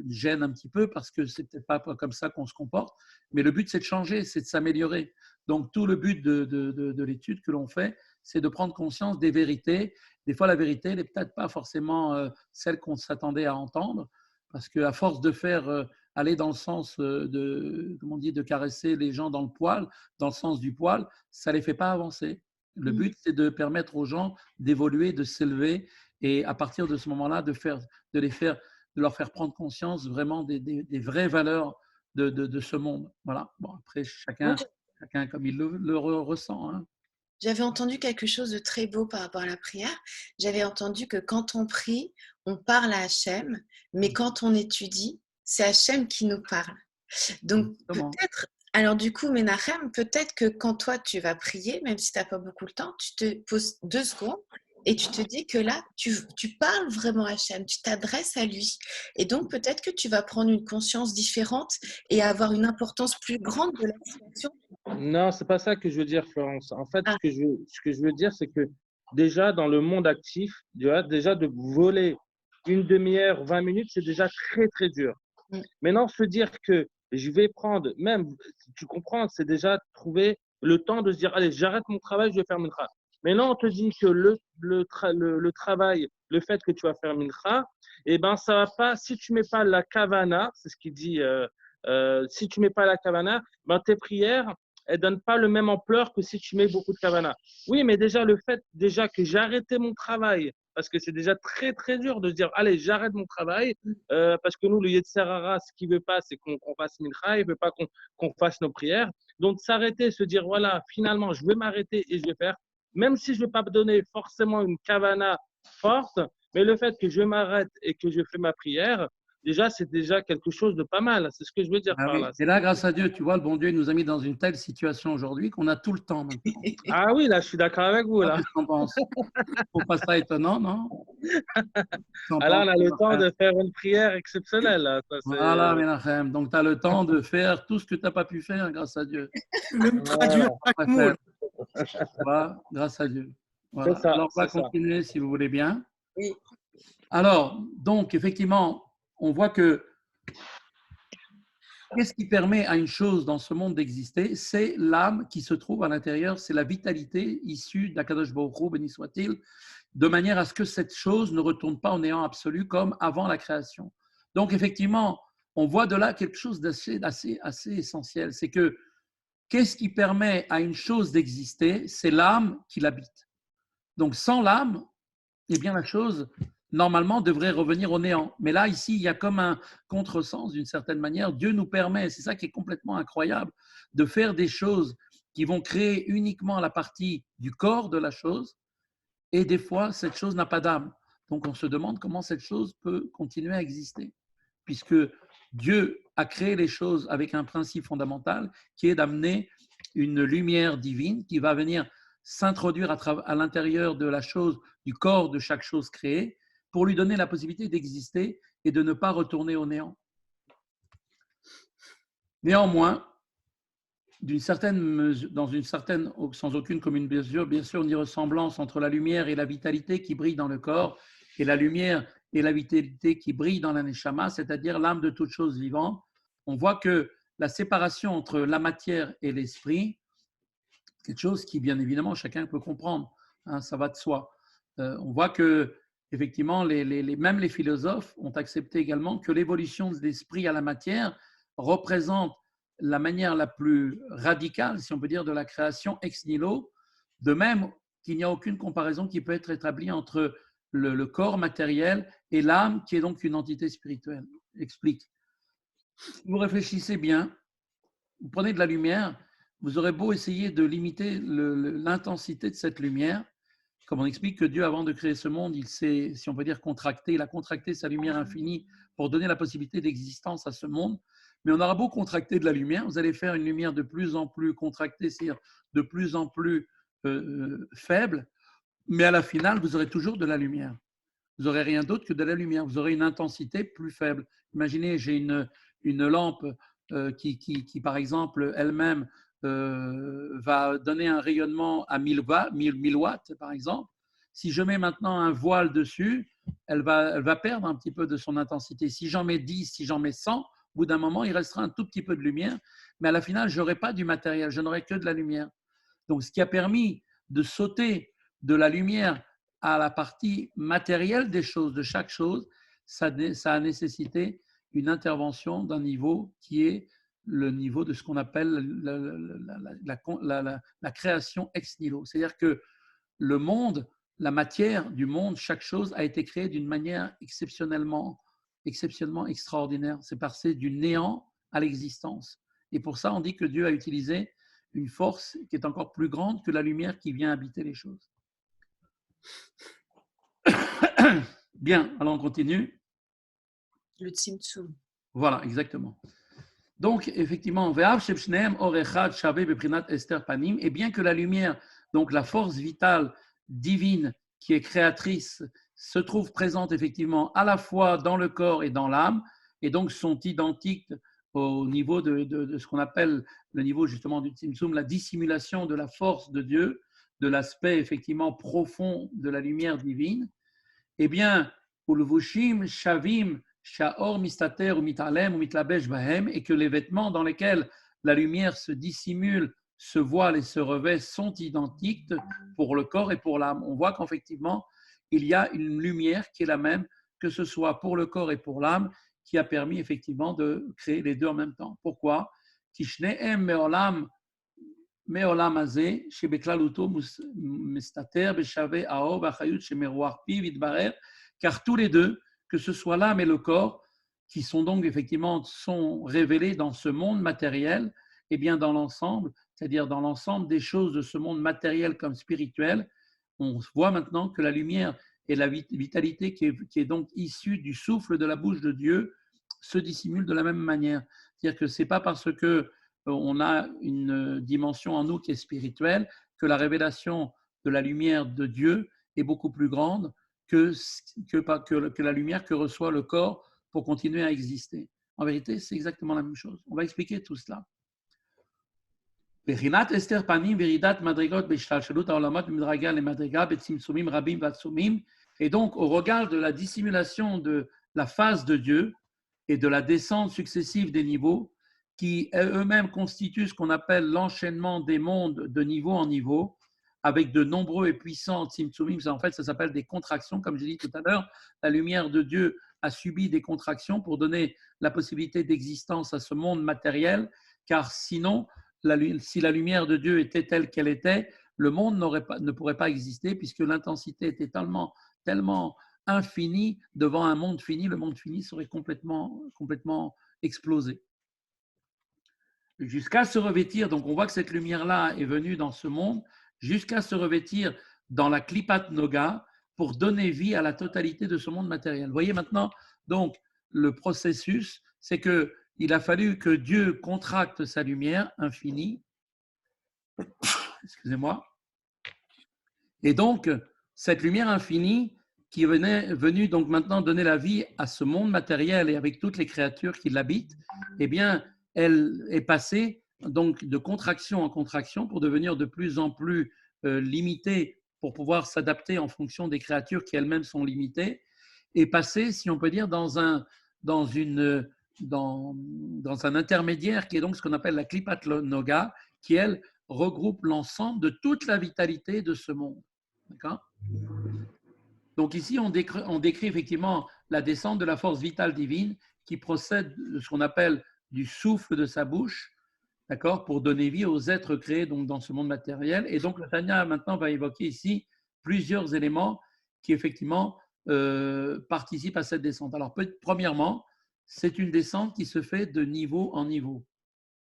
gêne un petit peu parce que c'est peut-être pas comme ça qu'on se comporte. Mais le but, c'est de changer, c'est de s'améliorer. Donc, tout le but de l'étude que l'on fait, c'est de prendre conscience des vérités. Des fois, la vérité, elle n'est peut-être pas forcément celle qu'on s'attendait à entendre, parce qu'à force de faire aller dans le sens comment on dit, de caresser les gens dans le poil, dans le sens du poil, ça ne les fait pas avancer. Le but, c'est de permettre aux gens d'évoluer, de s'élever, et à partir de ce moment-là, de leur faire prendre conscience vraiment des vraies valeurs de ce monde. Voilà. Bon, après, chacun chacun comme il le ressent. Hein. J'avais entendu quelque chose de très beau par rapport à la prière. J'avais entendu que quand on prie, on parle à Hachem, mais quand on étudie, c'est Hachem qui nous parle. Donc Exactement. peut-être, alors du coup, Menachem, peut-être que quand toi tu vas prier, même si tu n'as pas beaucoup le temps, tu te poses 2 secondes et tu te dis que là, tu parles vraiment à Hachem, tu t'adresses à lui. Et donc peut-être que tu vas prendre une conscience différente et avoir une importance plus grande de la situation. Non, c'est pas ça que je veux dire, Florence. En fait, Ah, ce que je veux dire, c'est que déjà dans le monde actif, tu vois, déjà de voler une demi-heure, 20 minutes, c'est déjà très, très dur. mm, Maintenant, se dire que je vais prendre, même, tu comprends, c'est déjà trouver le temps de se dire, allez, j'arrête mon travail, je vais faire mincha. Maintenant, on te dit que le travail, le fait que tu vas faire mincha, eh ben, ça va pas, si tu mets pas la kavana, c'est ce qu'il dit, si tu mets pas la kavana, ben, tes prières, elles donnent pas le même ampleur que si tu mets beaucoup de kavana. Oui, mais déjà, le fait déjà que j'ai arrêté mon travail, parce que c'est déjà très, très dur de se dire, allez, j'arrête mon travail, parce que nous, le Yetzer Hara, ce qu'il veut pas, c'est qu'on fasse mincha, il veut pas qu'on fasse nos prières. Donc, s'arrêter, se dire, voilà, finalement, je vais m'arrêter et je vais faire, même si je ne vais pas donner forcément une kavana forte, mais le fait que je m'arrête et que je fais ma prière, déjà, c'est déjà quelque chose de pas mal. C'est ce que je veux dire Ah par oui. là. Et là, grâce à Dieu, tu vois, le bon Dieu il nous a mis dans une telle situation aujourd'hui qu'on a tout le temps maintenant. Ah oui, là, je suis d'accord avec vous, là. Qu'est-ce que tu en penses? Je trouve pas ça étonnant, non? Tu en Ah, là, penses, on a le temps Menachem? de faire une prière exceptionnelle, là. Ça, Voilà, c'est… Menachem. Donc, tu as le temps de faire tout ce que tu n'as pas pu faire grâce à Dieu. Même Voilà, traduire chaque On mot. préfère, voilà, grâce à Dieu. c'est Voilà. ça, Alors, on c'est va ça. continuer si vous voulez bien. oui. Alors, donc, effectivement, on voit que qu'est-ce qui permet à une chose dans ce monde d'exister? C'est l'âme qui se trouve à l'intérieur, c'est la vitalité issue d'Akadosh Baruch Hu, béni soit-il, de manière à ce que cette chose ne retourne pas au néant absolu comme avant la création. Donc, effectivement, on voit de là quelque chose assez essentiel. C'est que qu'est-ce qui permet à une chose d'exister? C'est l'âme qui l'habite. Donc, sans l'âme, eh bien, la chose, normalement, devrait revenir au néant. Mais là, ici, il y a comme un contresens d'une certaine manière. Dieu nous permet, c'est ça qui est complètement incroyable, de faire des choses qui vont créer uniquement la partie du corps de la chose. Et des fois, cette chose n'a pas d'âme. Donc, on se demande comment cette chose peut continuer à exister. Puisque Dieu a créé les choses avec un principe fondamental qui est d'amener une lumière divine qui va venir s'introduire à l'intérieur de la chose, du corps de chaque chose créée, pour lui donner la possibilité d'exister et de ne pas retourner au néant. Néanmoins, dans une certaine, sans aucune commune mesure, bien sûr, une ressemblance entre la lumière et la vitalité qui brille dans le corps, et la lumière et la vitalité qui brille dans la neshama, c'est-à-dire l'âme de toute chose vivante. On voit que la séparation entre la matière et l'esprit, quelque chose qui, bien évidemment, chacun peut comprendre, hein, ça va de soi. On voit que, effectivement, même les philosophes ont accepté également que l'évolution de l'esprit à la matière représente la manière la plus radicale, si on peut dire, de la création ex nihilo, de même qu'il n'y a aucune comparaison qui peut être établie entre le corps matériel et l'âme, qui est donc une entité spirituelle. Explique. Si vous réfléchissez bien, vous prenez de la lumière, vous aurez beau essayer de limiter l'intensité de cette lumière, comme on explique que Dieu, avant de créer ce monde, il s'est, si on peut dire, contracté, il a contracté sa lumière infinie pour donner la possibilité d'existence à ce monde. Mais on aura beau contracter de la lumière, vous allez faire une lumière de plus en plus contractée, c'est-à-dire de plus en plus faible, mais à la finale, vous aurez toujours de la lumière. Vous n'aurez rien d'autre que de la lumière. Vous aurez une intensité plus faible. Imaginez, j'ai une lampe qui, par exemple, elle-même va donner un rayonnement à 1000 watts, par exemple. Si je mets maintenant un voile dessus, elle va perdre un petit peu de son intensité. Si j'en mets 10, si j'en mets 100, au bout d'un moment, il restera un tout petit peu de lumière, mais à la finale, je n'aurai pas du matériel, je n'aurai que de la lumière. Donc, ce qui a permis de sauter de la lumière à la partie matérielle des choses, de chaque chose, ça a nécessité une intervention d'un niveau qui est le niveau de ce qu'on appelle la création ex nihilo. C'est-à-dire que le monde, la matière du monde, chaque chose a été créée d'une manière exceptionnellement extraordinaire. C'est passé du néant à l'existence. Et pour ça, on dit que Dieu a utilisé une force qui est encore plus grande que la lumière qui vient habiter les choses. Bien, alors on continue. Le Tzimtzum. Voilà, exactement. Donc, effectivement, et bien que la lumière, donc la force vitale divine qui est créatrice, se trouve présente effectivement à la fois dans le corps et dans l'âme, et donc sont identiques au niveau de ce qu'on appelle le niveau justement du Tzimtzum, la dissimulation de la force de Dieu, de l'aspect effectivement profond de la lumière divine, eh bien, Ulvushim, Shavim, Sha'or, Mistater, ou Mitalem, ou Mitlabesh, Bahem, et que les vêtements dans lesquels la lumière se dissimule, se voile et se revêt sont identiques pour le corps et pour l'âme. On voit qu'effectivement, il y a une lumière qui est la même, que ce soit pour le corps et pour l'âme, qui a permis effectivement de créer les deux en même temps. Pourquoi? Kishneem me'olam מעולם הזה, שבכללותו מסתתר בשווה האור והחיות שמרוח פיו יתברר, car tous les deux, que ce soit l'âme et le corps, qui sont donc effectivement sont révélés dans ce monde matériel, et bien dans l'ensemble, c'est-à-dire dans l'ensemble des choses de ce monde matériel comme spirituel, on voit maintenant que la lumière et la vitalité qui est donc issue du souffle de la bouche de Dieu se dissimulent de la même manière. C'est-à-dire que ce n'est pas parce que on a une dimension en nous qui est spirituelle, que la révélation de la lumière de Dieu est beaucoup plus grande que la lumière que reçoit le corps pour continuer à exister. En vérité, c'est exactement la même chose. On va expliquer tout cela. Et donc, au regard de la dissimulation de la face de Dieu et de la descente successive des niveaux, qui eux-mêmes constituent ce qu'on appelle l'enchaînement des mondes de niveau en niveau, avec de nombreux et puissants tzimtzumim. En fait, ça s'appelle des contractions. Comme j'ai dit tout à l'heure, la lumière de Dieu a subi des contractions pour donner la possibilité d'existence à ce monde matériel, car sinon, si la lumière de Dieu était telle qu'elle était, le monde ne pourrait pas exister, puisque l'intensité était tellement infinie devant un monde fini, le monde fini serait complètement explosé. Jusqu'à se revêtir, donc on voit que cette lumière-là est venue dans ce monde, jusqu'à se revêtir dans la Klipat Noga pour donner vie à la totalité de ce monde matériel. Vous voyez maintenant, donc, le processus, c'est qu'il a fallu que Dieu contracte sa lumière infinie, excusez-moi, et donc, cette lumière infinie qui est venue donc maintenant donner la vie à ce monde matériel et avec toutes les créatures qui l'habitent, eh bien, elle est passée donc de contraction en contraction pour devenir de plus en plus limitée pour pouvoir s'adapter en fonction des créatures qui elles-mêmes sont limitées et passer, si on peut dire, dans un intermédiaire qui est donc ce qu'on appelle la Klipat Noga, qui elle regroupe l'ensemble de toute la vitalité de ce monde. D'accord ? Donc ici, on décrit effectivement la descente de la force vitale divine qui procède de ce qu'on appelle du souffle de sa bouche, d'accord, pour donner vie aux êtres créés donc, dans ce monde matériel. Et donc, le Tanya maintenant va évoquer ici plusieurs éléments qui effectivement participent à cette descente. Alors, premièrement, c'est une descente qui se fait de niveau en niveau.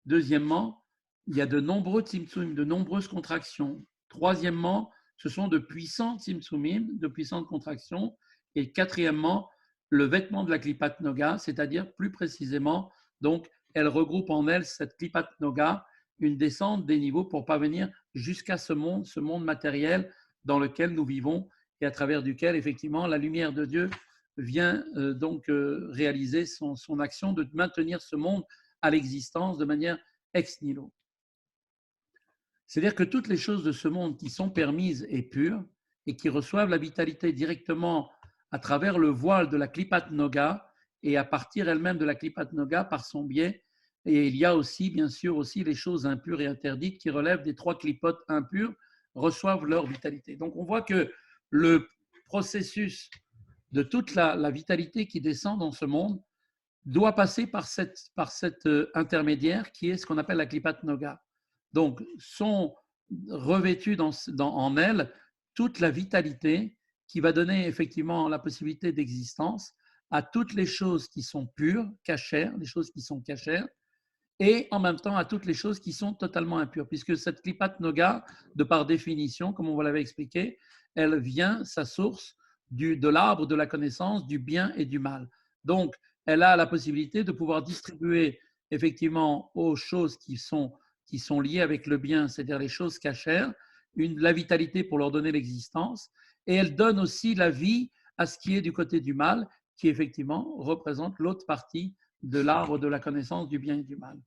Deuxièmement, il y a de nombreux tzimtzum, de nombreuses contractions. Troisièmement, ce sont de puissants tzimtzumim, de puissantes contractions. Et quatrièmement, le vêtement de la Klipat Noga, c'est-à-dire plus précisément, donc, elle regroupe en elle, cette Klipat Noga, une descente des niveaux pour parvenir jusqu'à ce monde matériel dans lequel nous vivons et à travers duquel, effectivement, la lumière de Dieu vient réaliser son action de maintenir ce monde à l'existence de manière ex nihilo. C'est-à-dire que toutes les choses de ce monde qui sont permises et pures et qui reçoivent la vitalité directement à travers le voile de la Klipat Noga et à partir elle-même de la Klipat Noga par son biais, et il y a aussi, bien sûr, aussi les choses impures et interdites qui relèvent des trois Klipot impures, reçoivent leur vitalité. Donc on voit que le processus de toute la vitalité qui descend dans ce monde doit passer par cette intermédiaire qui est ce qu'on appelle la Klipat Noga. Donc, sont revêtues en elle toute la vitalité qui va donner effectivement la possibilité d'existence à toutes les choses qui sont pures, cachères, les choses qui sont cachères, et en même temps à toutes les choses qui sont totalement impures, puisque cette Klipat Noga, de par définition, comme on vous l'avait expliqué, elle vient, sa source, de l'arbre de la connaissance du bien et du mal. Donc, elle a la possibilité de pouvoir distribuer effectivement aux choses qui sont liées avec le bien, c'est-à-dire les choses cachères, la vitalité pour leur donner l'existence, et elle donne aussi la vie à ce qui est du côté du mal, qui effectivement représente l'autre partie de l'arbre de la connaissance du bien et du mal.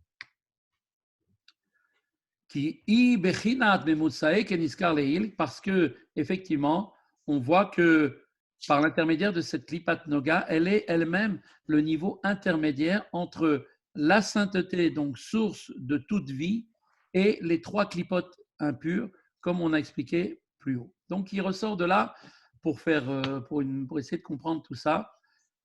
Parce que effectivement, on voit que par l'intermédiaire de cette Klipat Noga, elle est elle-même le niveau intermédiaire entre la sainteté, donc source de toute vie, et les trois clipotes impures, comme on a expliqué plus haut. Donc, il ressort de là, pour essayer de comprendre tout ça,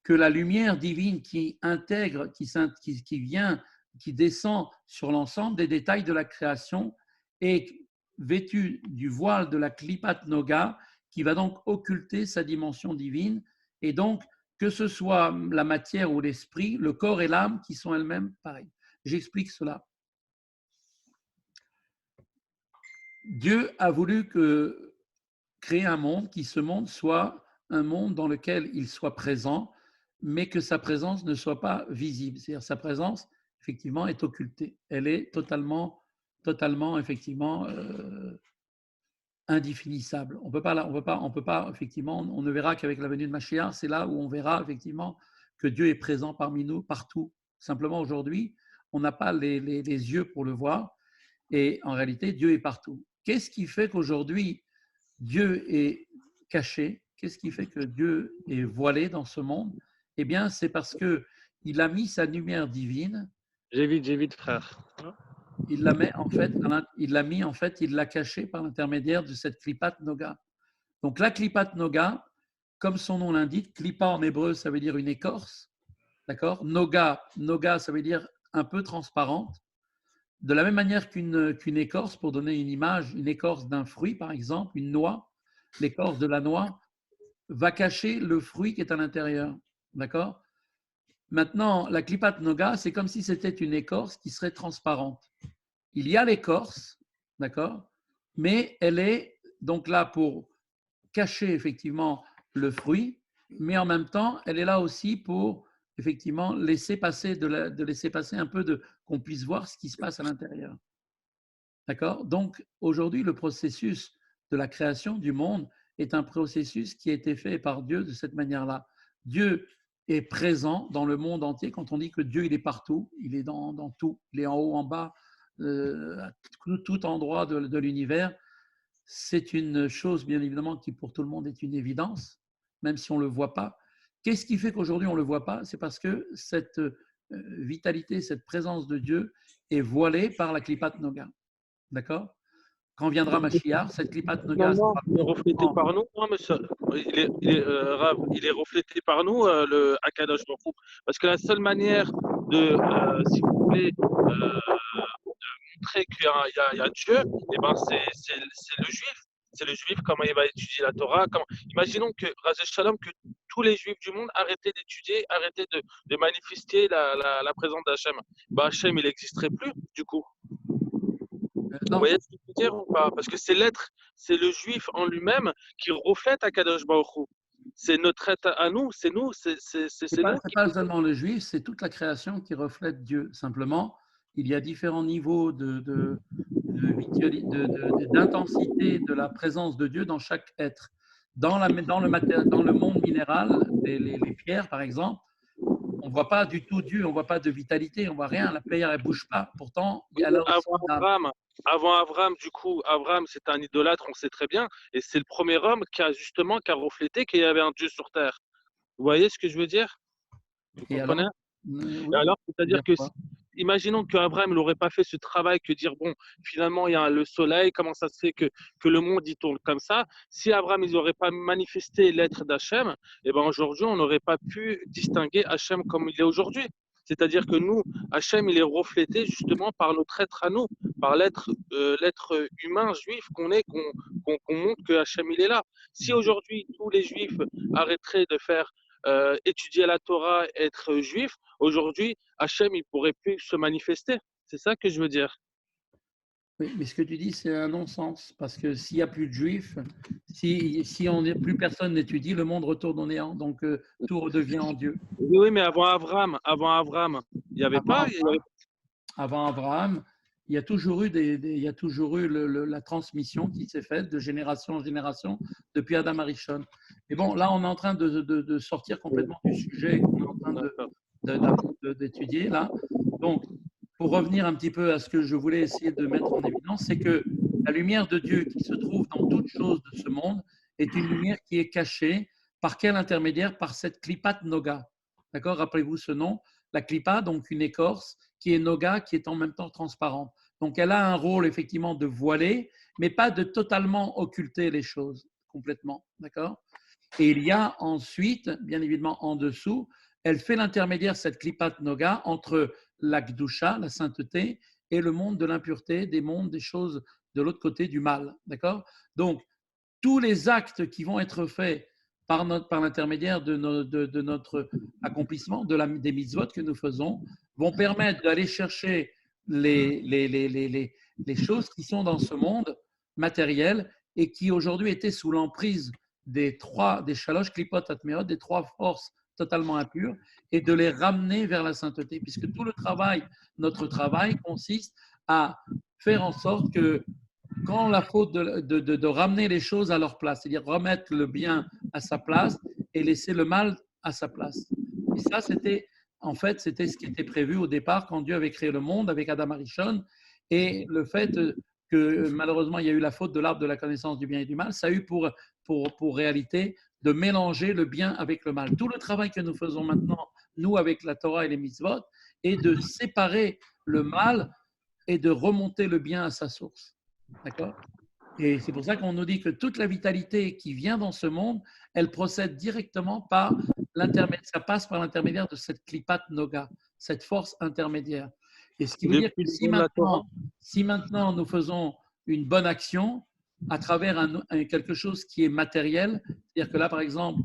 que la lumière divine qui intègre, qui vient, qui descend sur l'ensemble des détails de la création est vêtue du voile de la Klipat Noga, qui va donc occulter sa dimension divine, et donc que ce soit la matière ou l'esprit, le corps et l'âme qui sont elles-mêmes pareilles. J'explique cela. Dieu a voulu créer un monde, qui ce monde soit un monde dans lequel il soit présent, mais que sa présence ne soit pas visible. C'est-à-dire sa présence, effectivement, est occultée. Elle est totalement effectivement, indéfinissable. On peut pas, effectivement, on ne verra qu'avec la venue de Mashiach, c'est là où on verra, effectivement, que Dieu est présent parmi nous, partout. Simplement, aujourd'hui, on n'a pas les yeux pour le voir, et en réalité, Dieu est partout. Qu'est-ce qui fait qu'aujourd'hui, Dieu est caché? Qu'est-ce qui fait que Dieu est voilé dans ce monde? Eh bien, c'est parce qu'il a mis sa lumière divine. J'ai vite, frère. Il l'a mis en fait, il l'a caché par l'intermédiaire de cette Klipat Noga. Donc la Klipat Noga, comme son nom l'indique, Klipa en hébreu, ça veut dire une écorce, d'accord? Noga, ça veut dire un peu transparente. De la même manière qu'une écorce, pour donner une image, une écorce d'un fruit, par exemple, une noix, l'écorce de la noix va cacher le fruit qui est à l'intérieur, d'accord? Maintenant, la Klipat Noga, c'est comme si c'était une écorce qui serait transparente. Il y a l'écorce, d'accord? Mais elle est donc là pour cacher effectivement le fruit, mais en même temps, elle est là aussi pour effectivement laisser passer laisser passer un peu qu'on puisse voir ce qui se passe à l'intérieur. D'accord? Donc aujourd'hui, le processus de la création du monde est un processus qui a été fait par Dieu de cette manière-là. Dieu est présent dans le monde entier. Quand on dit que Dieu, il est partout, il est dans tout, il est en haut, en bas, à tout endroit de l'univers. C'est une chose, bien évidemment, qui pour tout le monde est une évidence, même si on ne le voit pas. Qu'est-ce qui fait qu'aujourd'hui on ne le voit pas? C'est parce que cette vitalité, cette présence de Dieu est voilée par la Klipat Noga. D'accord? Quand viendra Mashiach, cette Klipat Noga sera Il est reflété par nous, non, monsieur. Rav, il est reflété par nous, le Akadosh Baruch Hu. Parce que la seule manière de, si vous voulez, montrer qu'il y a Dieu, eh ben c'est le juif. C'est le juif, comment il va étudier la Torah. Imaginons que, Razé Shalom, que tous les juifs du monde arrêtaient d'étudier, arrêtaient de manifester la présence d'Hachem. Bah, Hachem, il n'existerait plus, du coup. Vous voyez ce que je veux dire ou pas? Parce que c'est l'être, c'est le juif en lui-même qui reflète Akadosh Baruch Hu. C'est notre être à nous, c'est nous, c'est nous. C'est pas seulement le juif, c'est toute la création qui reflète Dieu. Simplement, il y a différents niveaux d'intensité de la présence de Dieu dans chaque être. Dans le monde minéral, les pierres, par exemple, on ne voit pas du tout Dieu, on ne voit pas de vitalité, on ne voit rien, la pierre, elle ne bouge pas. Pourtant, il y a là aussi Avant Abraham, du coup, Abraham, c'est un idolâtre, on sait très bien, et c'est le premier homme qui a reflété qu'il y avait un Dieu sur terre. Vous voyez ce que je veux dire? Vous comprenez? Et alors, c'est-à-dire que, imaginons qu'Abraham n'aurait pas fait ce travail que dire, bon, finalement, il y a le soleil, comment ça se fait que le monde y tourne comme ça? Si Abraham, ils n'auraient pas manifesté l'être d'Hachem, eh ben aujourd'hui, on n'aurait pas pu distinguer Hachem comme il est aujourd'hui. C'est-à-dire que nous, Hachem, il est reflété justement par notre être à nous, par l'être humain juif qu'on est, qu'on montre que Hachem, il est là. Si aujourd'hui, tous les juifs arrêteraient de faire étudier la Torah, être juif, aujourd'hui, Hachem, il pourrait plus se manifester. C'est ça que je veux dire. Oui, mais ce que tu dis, c'est un non-sens. Parce que s'il n'y a plus de juifs, si plus personne n'étudie, le monde retourne au néant. Donc, tout redevient en Dieu. Oui, mais avant Abraham, il n'y avait Avant pas. Avant Abraham, il y a toujours eu, il y a toujours eu la transmission qui s'est faite de génération en génération depuis Adam Arishon. Mais bon, là, on est en train de sortir complètement du sujet qu'on est en train d'étudier là. Donc, pour revenir un petit peu à ce que je voulais essayer de mettre en évidence, c'est que la lumière de Dieu qui se trouve dans toute chose de ce monde est une lumière qui est cachée. Par quel intermédiaire? Par cette klipat noga. D'accord? Rappelez-vous ce nom. La klipa, donc une écorce, qui est noga, qui est en même temps transparente. Donc, elle a un rôle effectivement de voiler, mais pas de totalement occulter les choses complètement. D'accord? Et il y a ensuite, bien évidemment, en dessous, elle fait l'intermédiaire, cette klipat noga, entre la gdusha, la sainteté, et le monde de l'impureté, des mondes, des choses de l'autre côté du mal. D'accord? Donc, tous les actes qui vont être faits par l'intermédiaire de notre accomplissement, des mitzvot que nous faisons, vont permettre d'aller chercher les choses qui sont dans ce monde matériel et qui aujourd'hui étaient sous l'emprise des shalosh klipot atmeot, des trois forces totalement impures, et de les ramener vers la sainteté, puisque tout notre travail consiste à faire en sorte que quand la faute de ramener les choses à leur place, c'est-à-dire remettre le bien à sa place et laisser le mal à sa place. Et ça, c'était ce qui était prévu au départ quand Dieu avait créé le monde avec Adam Arishon. Et le fait que malheureusement, il y a eu la faute de l'arbre de la connaissance du bien et du mal, ça a eu pour réalité de mélanger le bien avec le mal. Tout le travail que nous faisons maintenant, nous, avec la Torah et les mitzvot, est de séparer le mal et de remonter le bien à sa source. D'accord? Et c'est pour ça qu'on nous dit que toute la vitalité qui vient dans ce monde, elle procède directement par l'intermédiaire, ça passe par l'intermédiaire de cette klipat noga, cette force intermédiaire. Et ce qui veut dire que si maintenant nous faisons une bonne action à travers quelque chose qui est matériel, c'est-à-dire que là, par exemple,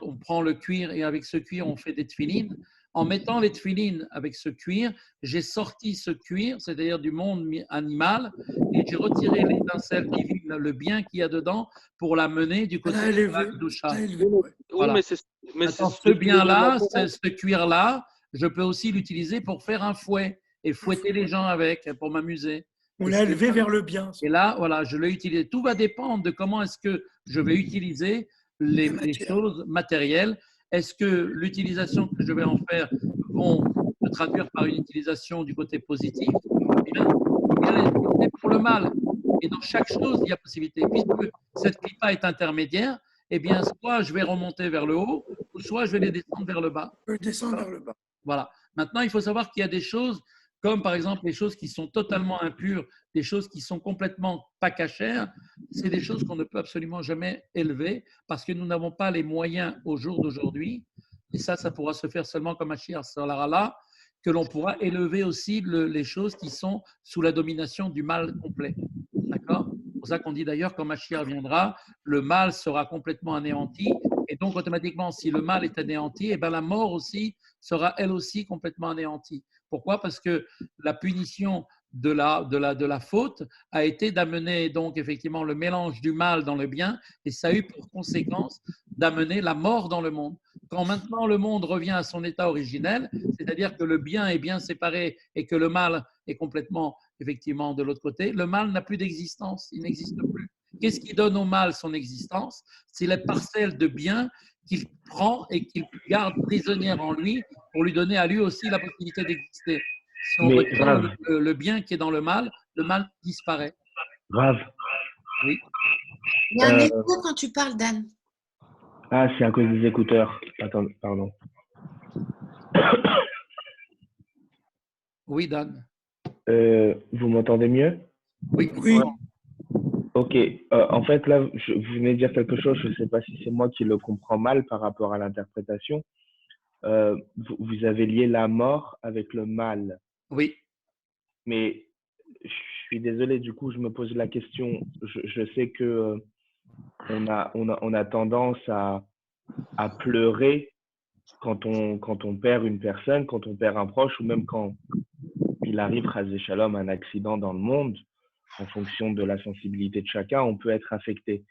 on prend le cuir et avec ce cuir, on fait des tefilines. En mettant les tefilines avec ce cuir, j'ai sorti ce cuir, c'est-à-dire du monde animal, et j'ai retiré l'étincelle divine, le bien qu'il y a dedans, pour l'amener du côté de la Kedusha. Voilà. Maintenant, ce bien-là, ce cuir-là, je peux aussi l'utiliser pour faire un fouet et fouetter les gens avec, pour m'amuser. On l'a élevé vers le bien. Et là, voilà, je l'ai utilisé. Tout va dépendre de comment est-ce que je vais utiliser les choses matérielles. Est-ce que l'utilisation que je vais en faire vont se traduire par une utilisation du côté positif ou bien pour le mal? Et dans chaque chose, il y a possibilité. Puisque cette clipa est intermédiaire, eh bien, soit je vais remonter vers le haut, ou soit je vais les descendre vers le bas. Descendre vers le bas. Voilà. Maintenant, il faut savoir qu'il y a des choses, comme par exemple les choses qui sont totalement impures, des choses qui sont complètement pas cachères, c'est des choses qu'on ne peut absolument jamais élever parce que nous n'avons pas les moyens au jour d'aujourd'hui. Et ça pourra se faire seulement comme Mashiach sera là, que l'on pourra élever aussi les choses qui sont sous la domination du mal complet. D'accord? C'est pour ça qu'on dit d'ailleurs, quand Mashiach viendra, le mal sera complètement anéanti. Et donc, automatiquement, si le mal est anéanti, et bien la mort aussi sera elle aussi complètement anéantie. Pourquoi? Parce que la punition de la faute a été d'amener donc effectivement le mélange du mal dans le bien, et ça a eu pour conséquence d'amener la mort dans le monde. Quand maintenant le monde revient à son état originel, c'est-à-dire que le bien est bien séparé et que le mal est complètement effectivement de l'autre côté, le mal n'a plus d'existence, il n'existe plus. Qu'est-ce qui donne au mal son existence? C'est la parcelle de bien qu'il prend et qu'il garde prisonnière en lui pour lui donner à lui aussi la possibilité d'exister. Si on retire le bien qui est dans le mal disparaît. Grave. Oui. Il y a un écho quand tu parles, Dan. Ah, c'est à cause des écouteurs. Attends, pardon. Oui, Dan. Vous m'entendez mieux? Oui. Ok. En fait, là, vous venez de dire quelque chose. Je ne sais pas si c'est moi qui le comprends mal par rapport à l'interprétation. Vous avez lié la mort avec le mal. Oui. Mais je suis désolé, du coup, je me pose la question. Je sais que on a tendance à pleurer quand on perd une personne, quand on perd un proche, ou même quand il arrive, Chazé Shalom, un accident dans le monde, en fonction de la sensibilité de chacun, on peut être affecté.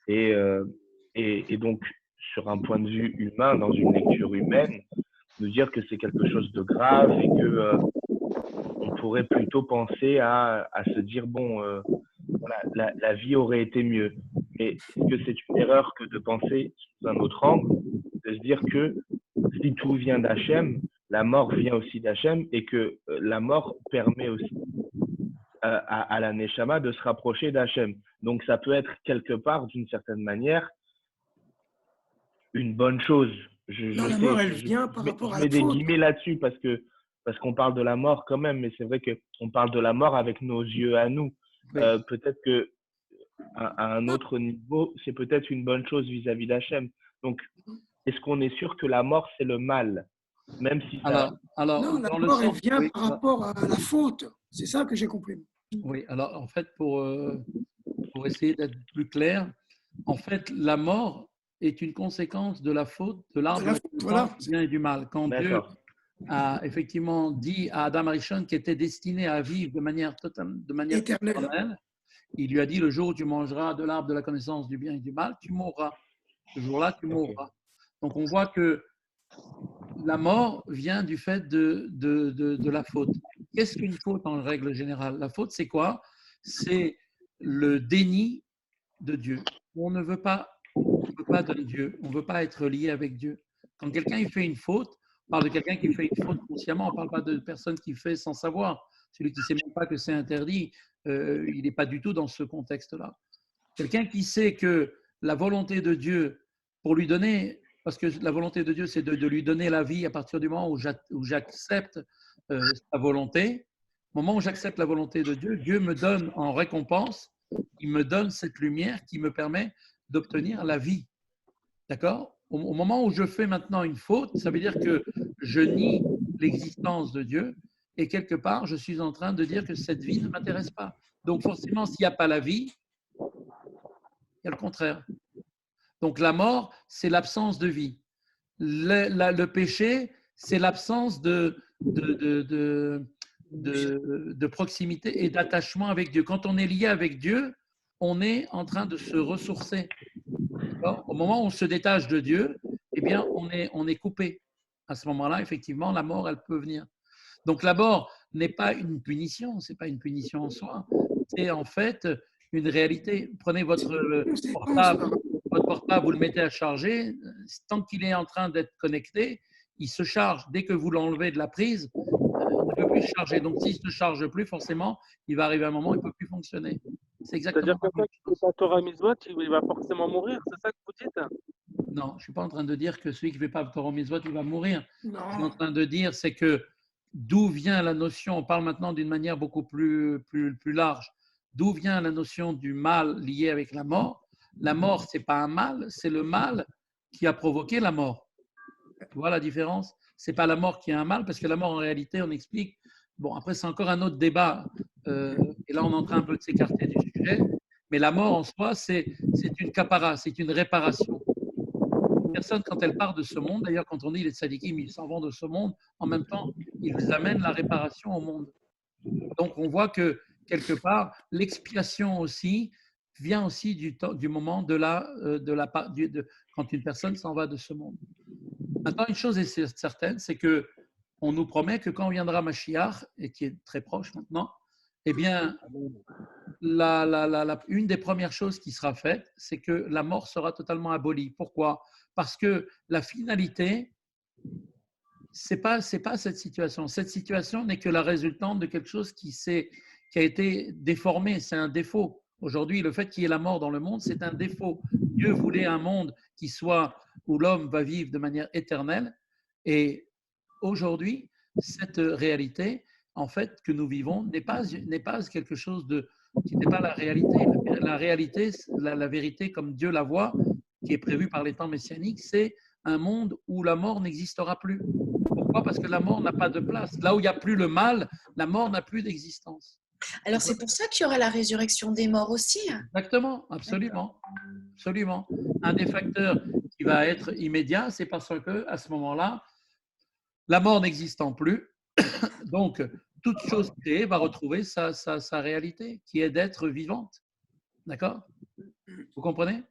Et, donc, sur un point de vue humain, dans une lecture humaine, nous dire que c'est quelque chose de grave et que on pourrait plutôt penser à se dire, bon, voilà, la vie aurait été mieux. Mais est-ce que c'est une erreur que de penser sous un autre angle, de se dire que si tout vient d'Hachem, la mort vient aussi d'Hachem et que la mort permet aussi à la Neshama de se rapprocher d'Hachem. Donc ça peut être quelque part, d'une certaine manière, une bonne chose. Non, la mort, elle vient par rapport à Je mets la des faute. guillemets là-dessus parce qu'on parle de la mort quand même, mais c'est vrai qu'on parle de la mort avec nos yeux à nous. Oui. Peut-être que à un autre niveau, c'est peut-être une bonne chose vis-à-vis d'Hachem. Donc, est-ce qu'on est sûr que la mort, c'est le mal? Même si ça… Alors, Non, la dans le mort, elle sens, vient oui, par rapport à la faute. C'est ça que j'ai compris. oui, alors en fait, pour essayer d'être plus clair, en fait, la mort est une conséquence de la faute de l'arbre De la faute, voilà. du bien et du mal. Quand Dieu D'accord. a effectivement dit à Adam Arishon qui était destiné à vivre de manière Éternelle. éternelle, il lui a dit le jour où tu mangeras de l'arbre de la connaissance du bien et du mal, tu mourras. Ce jour-là, tu mourras. Donc on voit que la mort vient du fait de la faute. Qu'est-ce qu'une faute en règle générale? La faute, c'est quoi? C'est le déni de Dieu. On ne veut pas de Dieu, on ne veut pas être lié avec Dieu. Quand quelqu'un il fait une faute, on parle de quelqu'un qui fait une faute consciemment, on ne parle pas de personne qui fait sans savoir. Celui qui ne sait même pas que c'est interdit, il n'est pas du tout dans ce contexte-là. Quelqu'un qui sait que la volonté de Dieu, pour lui donner, parce que la volonté de Dieu, c'est de lui donner la vie à partir du moment où j'accepte sa volonté. Au moment où j'accepte la volonté de Dieu, Dieu me donne en récompense, il me donne cette lumière qui me permet d'obtenir la vie. D'accord? Au moment où je fais maintenant une faute, ça veut dire que je nie l'existence de Dieu et quelque part, je suis en train de dire que cette vie ne m'intéresse pas. Donc forcément, s'il n'y a pas la vie, il y a le contraire. Donc la mort, c'est l'absence de vie. Le péché, c'est l'absence de proximité et d'attachement avec Dieu. Quand on est lié avec Dieu, on est en train de se ressourcer. Au moment où on se détache de Dieu, eh bien, on est coupé. À ce moment-là, effectivement, la mort, elle peut venir. Donc la mort n'est pas une punition, c'est pas une punition en soi. C'est en fait une réalité. Prenez votre portable, vous le mettez à charger. Tant qu'il est en train d'être connecté, il se charge. Dès que vous l'enlevez de la prise, il ne peut plus se charger. Donc s'il ne se charge plus, forcément, il va arriver un moment où il ne peut plus fonctionner. C'est exactement C'est-à-dire que quelqu'un qui fait pas Torah Mitzvot, il va forcément mourir, c'est ça que vous dites? Non, je ne suis pas en train de dire que celui qui ne fait pas Torah Mitzvot, il va mourir. Non. Ce que je suis en train de dire, c'est que d'où vient la notion, on parle maintenant d'une manière beaucoup plus large, d'où vient la notion du mal lié avec la mort? La mort, ce n'est pas un mal, c'est le mal qui a provoqué la mort. Tu vois la différence? Ce n'est pas la mort qui est un mal, parce que la mort, en réalité, on explique. Bon, après, c'est encore un autre débat, et là, on est en train un peu de s'écarter du sujet, mais la mort en soi, c'est une capara, c'est une réparation. Une personne, quand elle part de ce monde, d'ailleurs, quand on dit les tzadikim, ils s'en vont de ce monde, en même temps, ils amènent la réparation au monde. Donc, on voit que, quelque part, l'expiation aussi vient aussi du moment quand une personne s'en va de ce monde. Maintenant, une chose est certaine, c'est que on nous promet que quand viendra Mashiach, et qui est très proche maintenant, eh bien, une des premières choses qui sera faite, c'est que la mort sera totalement abolie. Pourquoi? Parce que la finalité, c'est pas cette situation. Cette situation n'est que la résultante de quelque chose qui a été déformé, c'est un défaut. Aujourd'hui, le fait qu'il y ait la mort dans le monde, c'est un défaut. Dieu voulait un monde où l'homme va vivre de manière éternelle. Et aujourd'hui, cette réalité, en fait, que nous vivons, n'est pas quelque chose qui n'est pas la réalité. La réalité, la vérité comme Dieu la voit, qui est prévue par les temps messianiques, c'est un monde où la mort n'existera plus. Pourquoi? Parce que la mort n'a pas de place. Là où il n'y a plus le mal, la mort n'a plus d'existence. Alors c'est pour ça qu'il y aura la résurrection des morts aussi. Exactement, absolument. Absolument. Un des facteurs qui va être immédiat, c'est parce que à ce moment-là, la mort n'existant plus, donc toute chose créée va retrouver sa réalité, qui est d'être vivante. D'accord? Vous comprenez?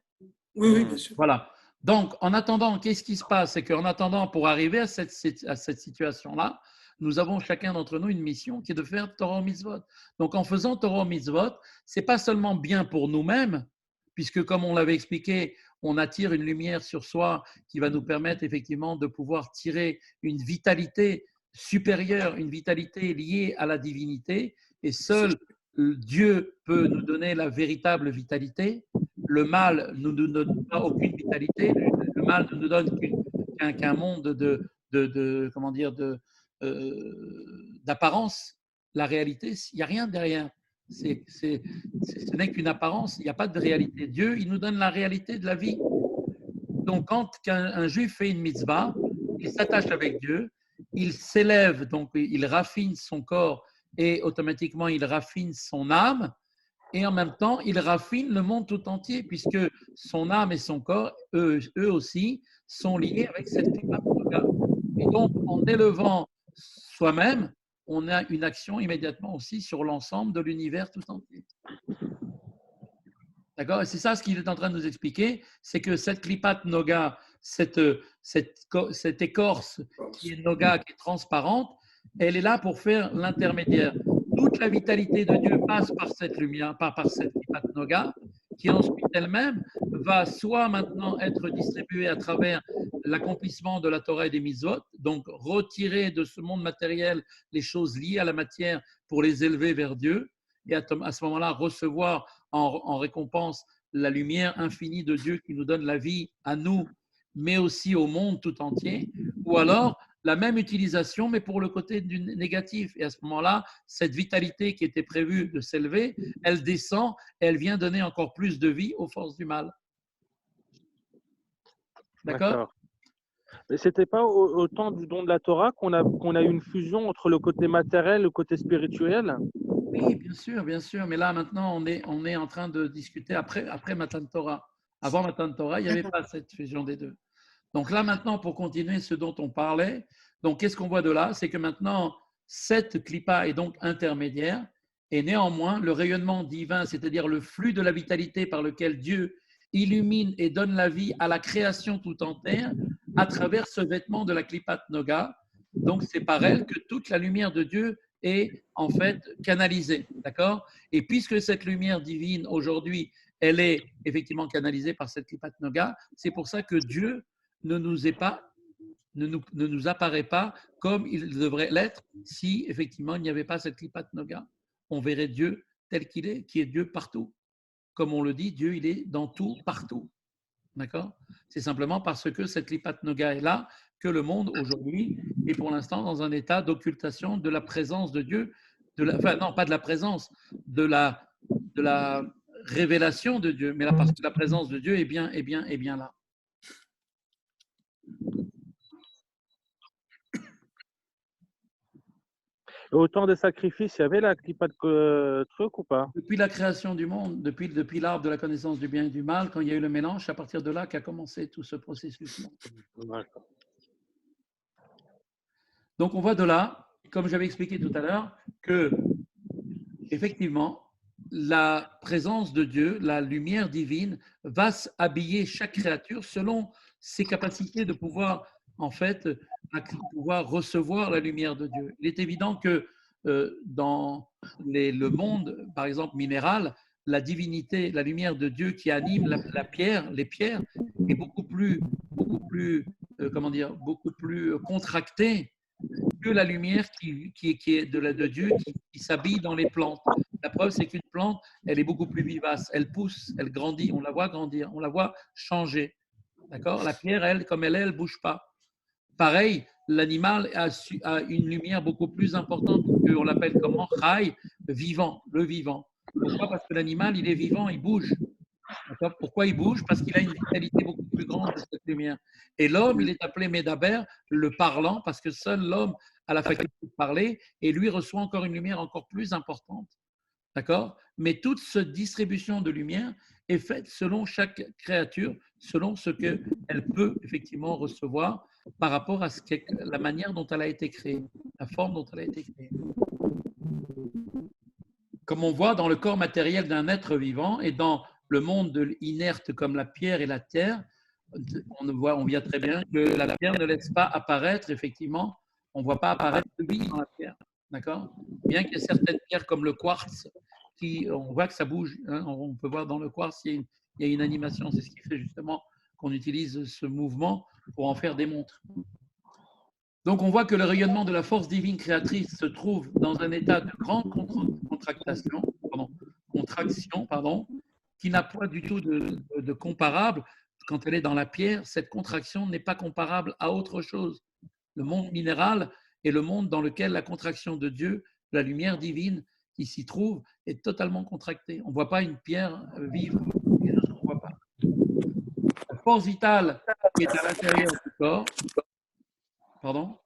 Oui, oui, bien sûr. Voilà. Donc, en attendant, qu'est-ce qui se passe? C'est qu'en attendant, pour arriver à cette situation-là, nous avons chacun d'entre nous une mission qui est de faire Torah Mitzvot. Donc, en faisant Torah Mitzvot, c'est pas seulement bien pour nous-mêmes, puisque comme on l'avait expliqué, on attire une lumière sur soi qui va nous permettre effectivement de pouvoir tirer une vitalité supérieure, une vitalité liée à la divinité, et seul Dieu peut nous donner la véritable vitalité. Le mal ne nous donne pas aucune vitalité. Le mal ne nous donne qu'un monde comment dire, d'apparence. La réalité, il n'y a rien derrière. Ce n'est qu'une apparence, il n'y a pas de réalité. Dieu, il nous donne la réalité de la vie. Donc, quand un juif fait une mitzvah, il s'attache avec Dieu, il s'élève, donc il raffine son corps et automatiquement il raffine son âme, et en même temps, il raffine le monde tout entier, puisque son âme et son corps, eux aussi, sont liés avec cette Klipat Noga. Et donc, en élevant soi-même, on a une action immédiatement aussi sur l'ensemble de l'univers tout entier. D'accord? Et c'est ça ce qu'il est en train de nous expliquer, c'est que cette Klipat Noga, cette écorce qui est Noga, qui est transparente, elle est là pour faire l'intermédiaire. Toute la vitalité de Dieu passe par cette lumière, par cette Klipat Noga, qui ensuite elle-même va soit maintenant être distribuée à travers l'accomplissement de la Torah et des Mitzvot, donc retirer de ce monde matériel les choses liées à la matière pour les élever vers Dieu, et à ce moment-là recevoir en récompense la lumière infinie de Dieu qui nous donne la vie à nous, mais aussi au monde tout entier, ou alors la même utilisation, mais pour le côté du négatif. Et à ce moment-là, cette vitalité qui était prévue de s'élever, elle descend et elle vient donner encore plus de vie aux forces du mal. D'accord? Mais ce n'était pas au temps du don de la Torah qu'on a eu une fusion entre le côté matériel et le côté spirituel? Oui, bien sûr. Mais là, maintenant, on est en train de discuter après Matan Torah. Avant Matan Torah, il n'y avait pas cette fusion des deux. Donc là, maintenant, pour continuer ce dont on parlait, donc qu'est-ce qu'on voit de là? C'est que maintenant, cette clipa est donc intermédiaire, et néanmoins, le rayonnement divin, c'est-à-dire le flux de la vitalité par lequel Dieu illumine et donne la vie à la création tout entière, à travers ce vêtement de la clipat noga. Donc, c'est par elle que toute la lumière de Dieu est en fait canalisée. D'accord? Et puisque cette lumière divine, aujourd'hui, elle est effectivement canalisée par cette clipat noga, c'est pour ça que Dieu ne nous apparaît pas comme il devrait l'être si effectivement il n'y avait pas cette Klipat Noga. On verrait Dieu tel qu'il est, qui est Dieu partout. Comme on le dit, Dieu il est dans tout, partout. D'accord? C'est simplement parce que cette Klipat Noga est là que le monde aujourd'hui est pour l'instant dans un état d'occultation de la présence de Dieu, enfin non, pas de la présence, de la révélation de Dieu, mais parce que la présence de Dieu est bien là. Au temps des sacrifices, il y avait la clipa de truc ou pas? Depuis la création du monde, depuis l'arbre de la connaissance du bien et du mal, quand il y a eu le mélange, c'est à partir de là qu'a commencé tout ce processus-là. Donc on voit de là, comme j'avais expliqué tout à l'heure, que effectivement, la présence de Dieu, la lumière divine, va habiller chaque créature selon ses capacités de pouvoir, en fait, pouvoir recevoir la lumière de Dieu. Il est évident que dans le monde, par exemple, minéral, la divinité, la lumière de Dieu qui anime la pierre, les pierres, est beaucoup plus beaucoup plus contractée que la lumière qui est de Dieu, qui s'habille dans les plantes. La preuve, c'est qu'une plante, elle est beaucoup plus vivace, elle pousse, elle grandit, on la voit grandir, on la voit changer. D'accord? La pierre, elle, comme elle est, elle ne bouge pas. Pareil, l'animal a une lumière beaucoup plus importante, on l'appelle comment? Chai, vivant, le vivant. Pourquoi? Parce que l'animal, il est vivant, il bouge. Pourquoi il bouge? Parce qu'il a une vitalité beaucoup plus grande de cette lumière. Et l'homme, il est appelé Médaber, le parlant, parce que seul l'homme a la faculté de parler, et lui reçoit encore une lumière encore plus importante. D'accord? Mais toute cette distribution de lumière est faite selon chaque créature, selon ce qu'elle peut effectivement recevoir par rapport à la manière dont elle a été créée, la forme dont elle a été créée. comme on voit dans le corps matériel d'un être vivant et dans le monde de l'inerte comme la pierre et la terre, on voit très bien que la pierre ne laisse pas apparaître, effectivement, on ne voit pas apparaître de vie dans la pierre. D'accord? Bien qu'il y ait certaines pierres comme le quartz, on voit que ça bouge. Hein, on peut voir dans le quartz, il y a une animation. C'est ce qui fait justement qu'on utilise ce mouvement pour en faire des montres. Donc, on voit que le rayonnement de la force divine créatrice se trouve dans un état de grande contraction, qui n'a pas du tout de comparable. Quand elle est dans la pierre, cette contraction n'est pas comparable à autre chose. Le monde minéral est le monde dans lequel la contraction de Dieu, la lumière divine qui s'y trouve, est totalement contractée. On ne voit pas une pierre vivre, quelque chose qu'on ne voit pas. La force vitale qui est à l'intérieur du corps, pardon.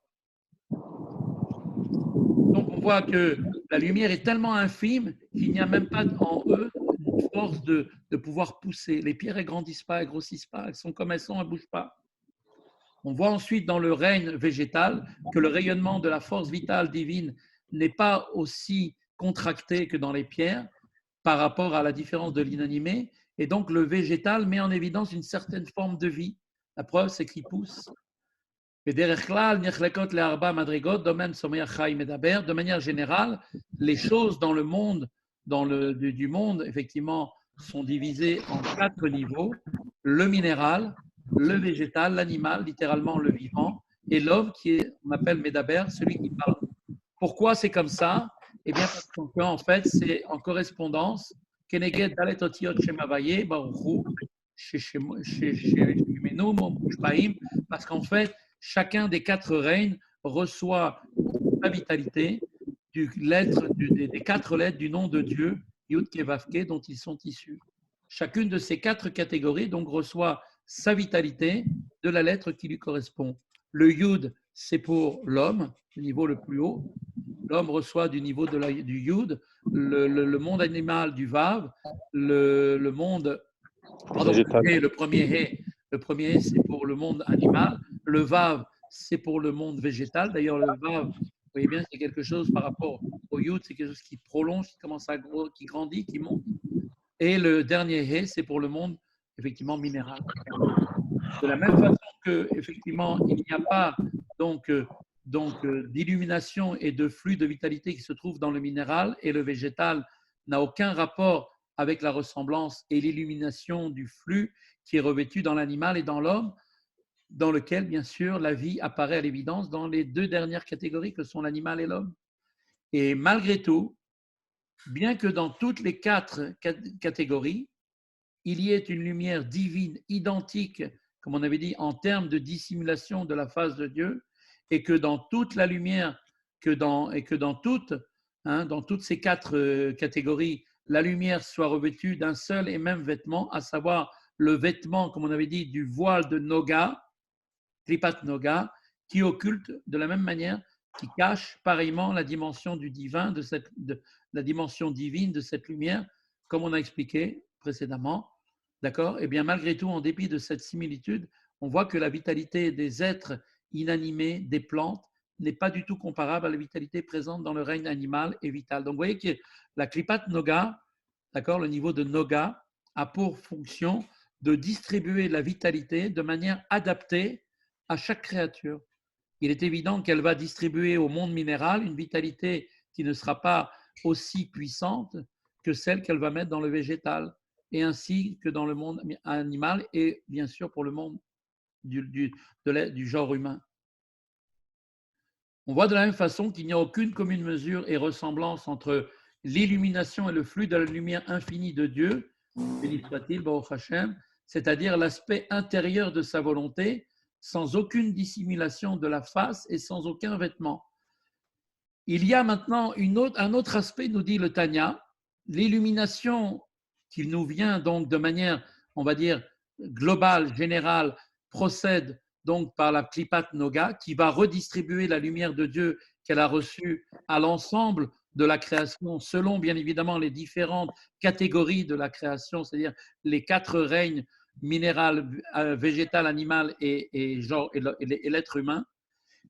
Donc on voit que la lumière est tellement infime qu'il n'y a même pas en eux une force de pouvoir pousser. Les pierres ne grandissent pas, elles ne grossissent pas, elles sont comme elles sont, elles ne bougent pas. On voit ensuite dans le règne végétal que le rayonnement de la force vitale divine n'est pas aussi contracté que dans les pierres par rapport à la différence de l'inanimé. Et donc le végétal met en évidence une certaine forme de vie. La preuve, c'est qu'il pousse. De manière générale, les choses dans le monde, du monde, effectivement, sont divisées en 4 niveaux. Le minéral, le végétal, l'animal, littéralement le vivant, et l'homme qui est, on appelle Medaber, celui qui parle. Pourquoi c'est comme ça? Eh bien, parce qu'en fait, c'est en correspondance. Parce qu'en fait, chacun des 4 règnes reçoit la vitalité des 4 lettres du nom de Dieu, Yud Kevavke, dont ils sont issus. Chacune de ces 4 catégories donc reçoit sa vitalité de la lettre qui lui correspond. Le Yud, c'est pour l'homme, le niveau le plus haut. L'homme reçoit du niveau du Yud, le monde animal du Vav, le monde. Pardon, le premier He, c'est pour le monde animal. Le Vav, c'est pour le monde végétal. D'ailleurs, le Vav, vous voyez bien, c'est quelque chose par rapport au Yud, c'est quelque chose qui prolonge, qui commence à qui grandit, qui monte. Et le dernier He, c'est pour le monde, effectivement, minéral. De la même façon que, effectivement, il n'y a pas donc d'illumination et de flux de vitalité qui se trouve dans le minéral, et le végétal n'a aucun rapport avec la ressemblance et l'illumination du flux qui est revêtu dans l'animal et dans l'homme, dans lequel, bien sûr, la vie apparaît à l'évidence dans les 2 dernières catégories que sont l'animal et l'homme. Et malgré tout, bien que dans toutes les 4 catégories, il y ait une lumière divine identique, comme on avait dit, en termes de dissimulation de la face de Dieu, et que dans toute la lumière, dans toutes ces 4 catégories, la lumière soit revêtue d'un seul et même vêtement, à savoir le vêtement, comme on avait dit, du voile de Noga, Klipat Noga, qui occulte de la même manière, qui cache pareillement la dimension du divin, la dimension divine de cette lumière, comme on a expliqué précédemment. D'accord? Eh bien, malgré tout, en dépit de cette similitude, on voit que la vitalité des êtres inanimés, des plantes, n'est pas du tout comparable à la vitalité présente dans le règne animal et vital. Donc, vous voyez que la Klipat Noga, d'accord, le niveau de Noga, a pour fonction de distribuer la vitalité de manière adaptée à chaque créature. Il est évident qu'elle va distribuer au monde minéral une vitalité qui ne sera pas aussi puissante que celle qu'elle va mettre dans le végétal, et ainsi que dans le monde animal et bien sûr pour le monde du genre humain. On voit de la même façon qu'il n'y a aucune commune mesure et ressemblance entre l'illumination et le flux de la lumière infinie de Dieu, béni soit-il, Baruch Hashem, c'est-à-dire l'aspect intérieur de sa volonté, sans aucune dissimulation de la face et sans aucun vêtement. Il y a maintenant un autre aspect, nous dit le Tanya, l'illumination qui nous vient donc de manière, on va dire, globale, générale, procède donc par la Klipat Noga, qui va redistribuer la lumière de Dieu qu'elle a reçue à l'ensemble de la création, selon bien évidemment les différentes catégories de la création, c'est-à-dire les 4 règnes minéral, végétal, animal et l'être humain.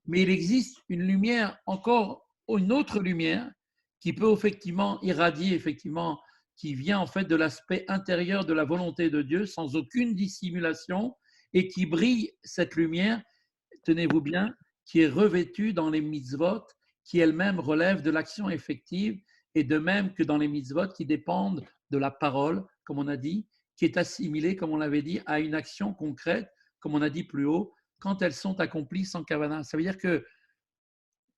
Mais il existe une lumière, encore une autre lumière, qui peut effectivement irradier, effectivement, qui vient en fait de l'aspect intérieur de la volonté de Dieu sans aucune dissimulation et qui brille cette lumière, tenez-vous bien, qui est revêtue dans les mitzvot, qui elles-mêmes relèvent de l'action effective et de même que dans les mitzvot qui dépendent de la parole, comme on a dit, qui est assimilée, comme on l'avait dit, à une action concrète, comme on a dit plus haut, quand elles sont accomplies sans kavana. Ça veut dire que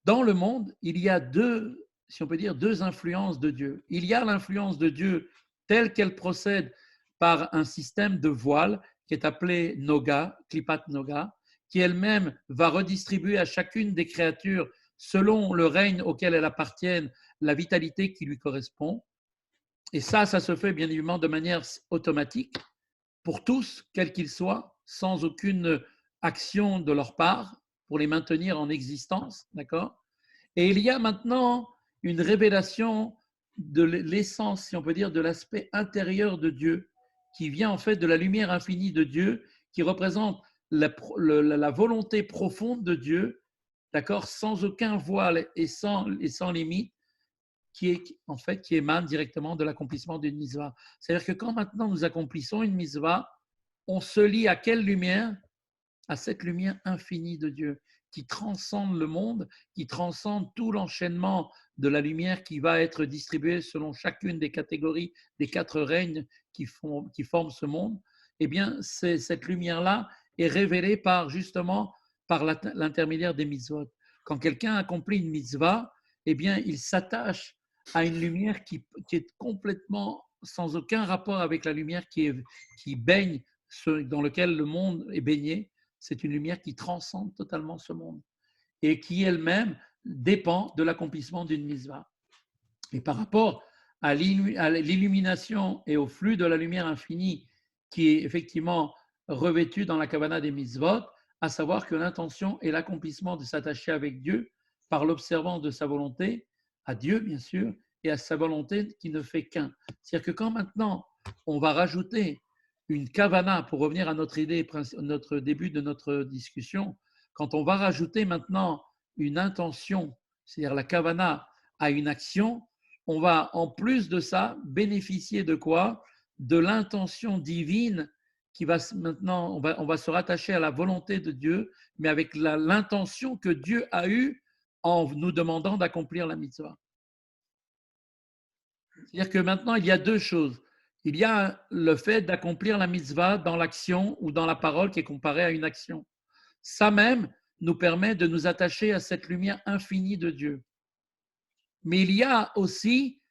dans le monde, il y a deux, si on peut dire, deux influences de Dieu. Il y a l'influence de Dieu telle qu'elle procède par un système de voile qui est appelé Noga, Klipat Noga, qui elle-même va redistribuer à chacune des créatures, selon le règne auquel elles appartiennent, la vitalité qui lui correspond. Et ça se fait bien évidemment de manière automatique pour tous, quels qu'ils soient, sans aucune action de leur part pour les maintenir en existence, d'accord? Et il y a maintenant une révélation de l'essence, si on peut dire, de l'aspect intérieur de Dieu, qui vient en fait de la lumière infinie de Dieu, qui représente la volonté profonde de Dieu, d'accord, sans aucun voile et sans limite, qui émane directement de l'accomplissement d'une mitzvah. C'est-à-dire que quand maintenant nous accomplissons une mitzvah, on se lie à quelle lumière? À cette lumière infinie de Dieu qui transcende le monde, qui transcende tout l'enchaînement de la lumière qui va être distribuée selon chacune des catégories des quatre règnes qui forment ce monde. Eh bien, cette lumière-là est révélée justement par l'intermédiaire des mitzvot. Quand quelqu'un accomplit une mitzvah, eh bien, il s'attache à une lumière qui est complètement sans aucun rapport avec la lumière qui baigne, dans lequel le monde est baigné. C'est une lumière qui transcende totalement ce monde et qui elle-même dépend de l'accomplissement d'une mitzvah. Et par rapport à l'illumination et au flux de la lumière infinie qui est effectivement revêtue dans la kavana des mitzvot, à savoir que l'intention est l'accomplissement de s'attacher avec Dieu par l'observance de sa volonté, à Dieu bien sûr, et à sa volonté qui ne fait qu'un. C'est-à-dire que quand maintenant on va rajouter une kavana, pour revenir à notre idée, notre début de notre discussion, quand on va rajouter maintenant une intention, c'est-à-dire la kavana à une action, on va en plus de ça bénéficier de quoi? De l'intention divine qui va maintenant, on va se rattacher à la volonté de Dieu, mais avec l'intention que Dieu a eue en nous demandant d'accomplir la mitzvah. C'est-à-dire que maintenant, il y a deux choses. Il y a le fait d'accomplir la mitzvah dans l'action ou dans la parole qui est comparée à une action. Ça même nous permet de nous attacher à cette lumière infinie de Dieu. Mais il y a aussi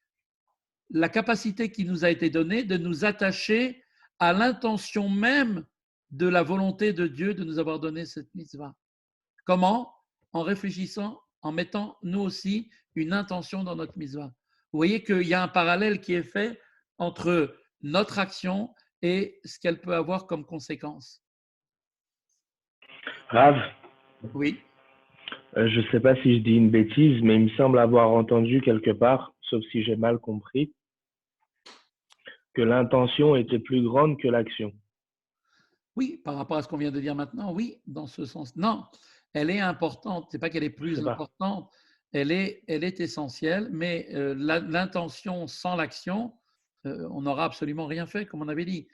la capacité qui nous a été donnée de nous attacher à l'intention même de la volonté de Dieu de nous avoir donné cette mitzvah. Comment? En réfléchissant, en mettant nous aussi une intention dans notre mitzvah. Vous voyez qu'il y a un parallèle qui est fait entre notre action et ce qu'elle peut avoir comme conséquence. Rav, Oui. Je ne sais pas si je dis une bêtise, mais il me semble avoir entendu quelque part, sauf si j'ai mal compris, que l'intention était plus grande que l'action. Oui, par rapport à ce qu'on vient de dire maintenant, oui, dans ce sens. Non, elle est importante. Ce n'est pas qu'elle est plus importante, elle est essentielle, mais l'intention sans l'action, on n'aura absolument rien fait, comme on avait dit.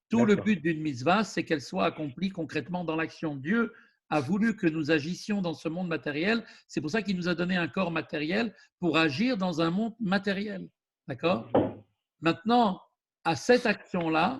Tout le but d'une mitzvah, c'est qu'elle soit accomplie concrètement dans l'action. Dieu a voulu que nous agissions dans ce monde matériel. C'est pour ça qu'il nous a donné un corps matériel pour agir dans un monde matériel. D'accord? Maintenant, à cette action-là,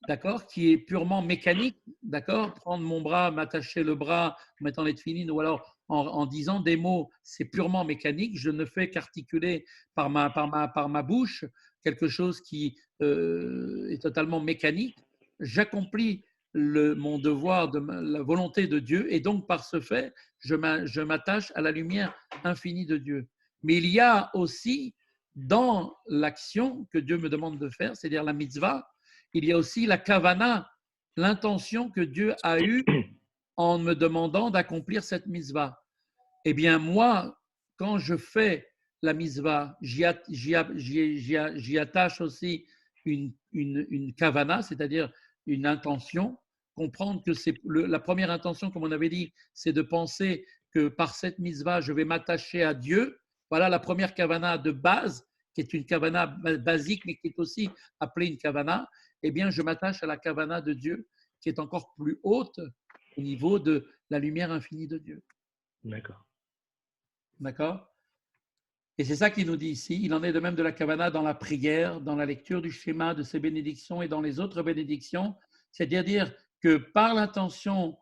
d'accord, qui est purement mécanique, d'accord, prendre mon bras, m'attacher le bras en mettant les tefilines ou alors en disant des mots, c'est purement mécanique. Je ne fais qu'articuler par ma bouche quelque chose qui est totalement mécanique. J'accomplis mon devoir de la volonté de Dieu et donc par ce fait, je m'attache à la lumière infinie de Dieu. Mais il y a aussi dans l'action que Dieu me demande de faire, c'est-à-dire la mitzvah, il y a aussi la kavana, l'intention que Dieu a eue en me demandant d'accomplir cette mitzvah. Eh bien, moi, quand je fais la mitzvah, j'y attache aussi une kavana, c'est-à-dire une intention, comprendre que c'est la première intention, comme on avait dit, c'est de penser que par cette mitzvah, je vais m'attacher à Dieu Voilà la première kavana de base, qui est une kavana basique, mais qui est aussi appelée une kavana. Eh bien, je m'attache à la kavana de Dieu, qui est encore plus haute au niveau de la lumière infinie de Dieu. D'accord. D'accord? Et c'est ça qu'il nous dit ici. Il en est de même de la kavana dans la prière, dans la lecture du schéma, de ses bénédictions et dans les autres bénédictions. C'est-à-dire que par l'intention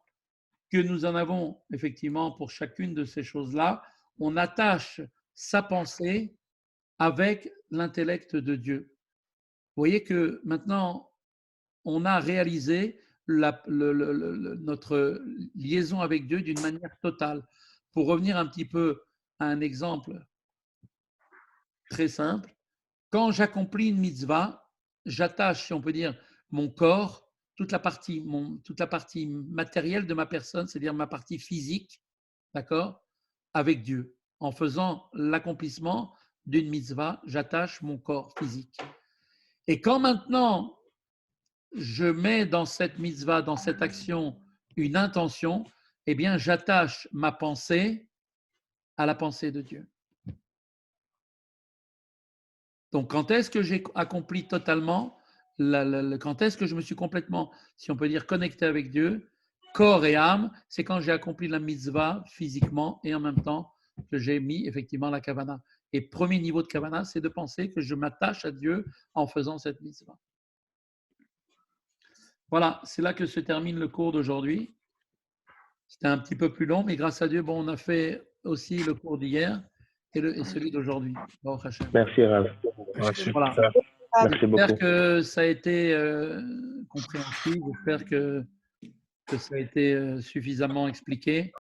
que nous en avons effectivement pour chacune de ces choses-là, on attache sa pensée avec l'intellect de Dieu. Vous voyez que maintenant, on a réalisé notre liaison avec Dieu d'une manière totale. Pour revenir un petit peu à un exemple très simple, quand j'accomplis une mitzvah, j'attache, si on peut dire, mon corps, toute la partie matérielle de ma personne, c'est-à-dire ma partie physique, d'accord, avec Dieu. En faisant l'accomplissement d'une mitzvah, j'attache mon corps physique. Et quand maintenant je mets dans cette mitzvah, dans cette action, une intention, eh bien, j'attache ma pensée à la pensée de Dieu. Donc, quand est-ce que j'ai accompli totalement, quand est-ce que je me suis complètement, si on peut dire, connecté avec Dieu, corps et âme, c'est quand j'ai accompli la mitzvah physiquement et en même temps que j'ai mis effectivement la kavana. Et premier niveau de kavana, c'est de penser que je m'attache à Dieu en faisant cette mitzvah. Voilà, c'est là que se termine le cours d'aujourd'hui. C'était un petit peu plus long, mais grâce à Dieu, bon, on a fait aussi le cours d'hier et celui d'aujourd'hui. Merci, Rav. Voilà. Merci beaucoup. J'espère que ça a été compréhensible. J'espère que ça a été suffisamment expliqué.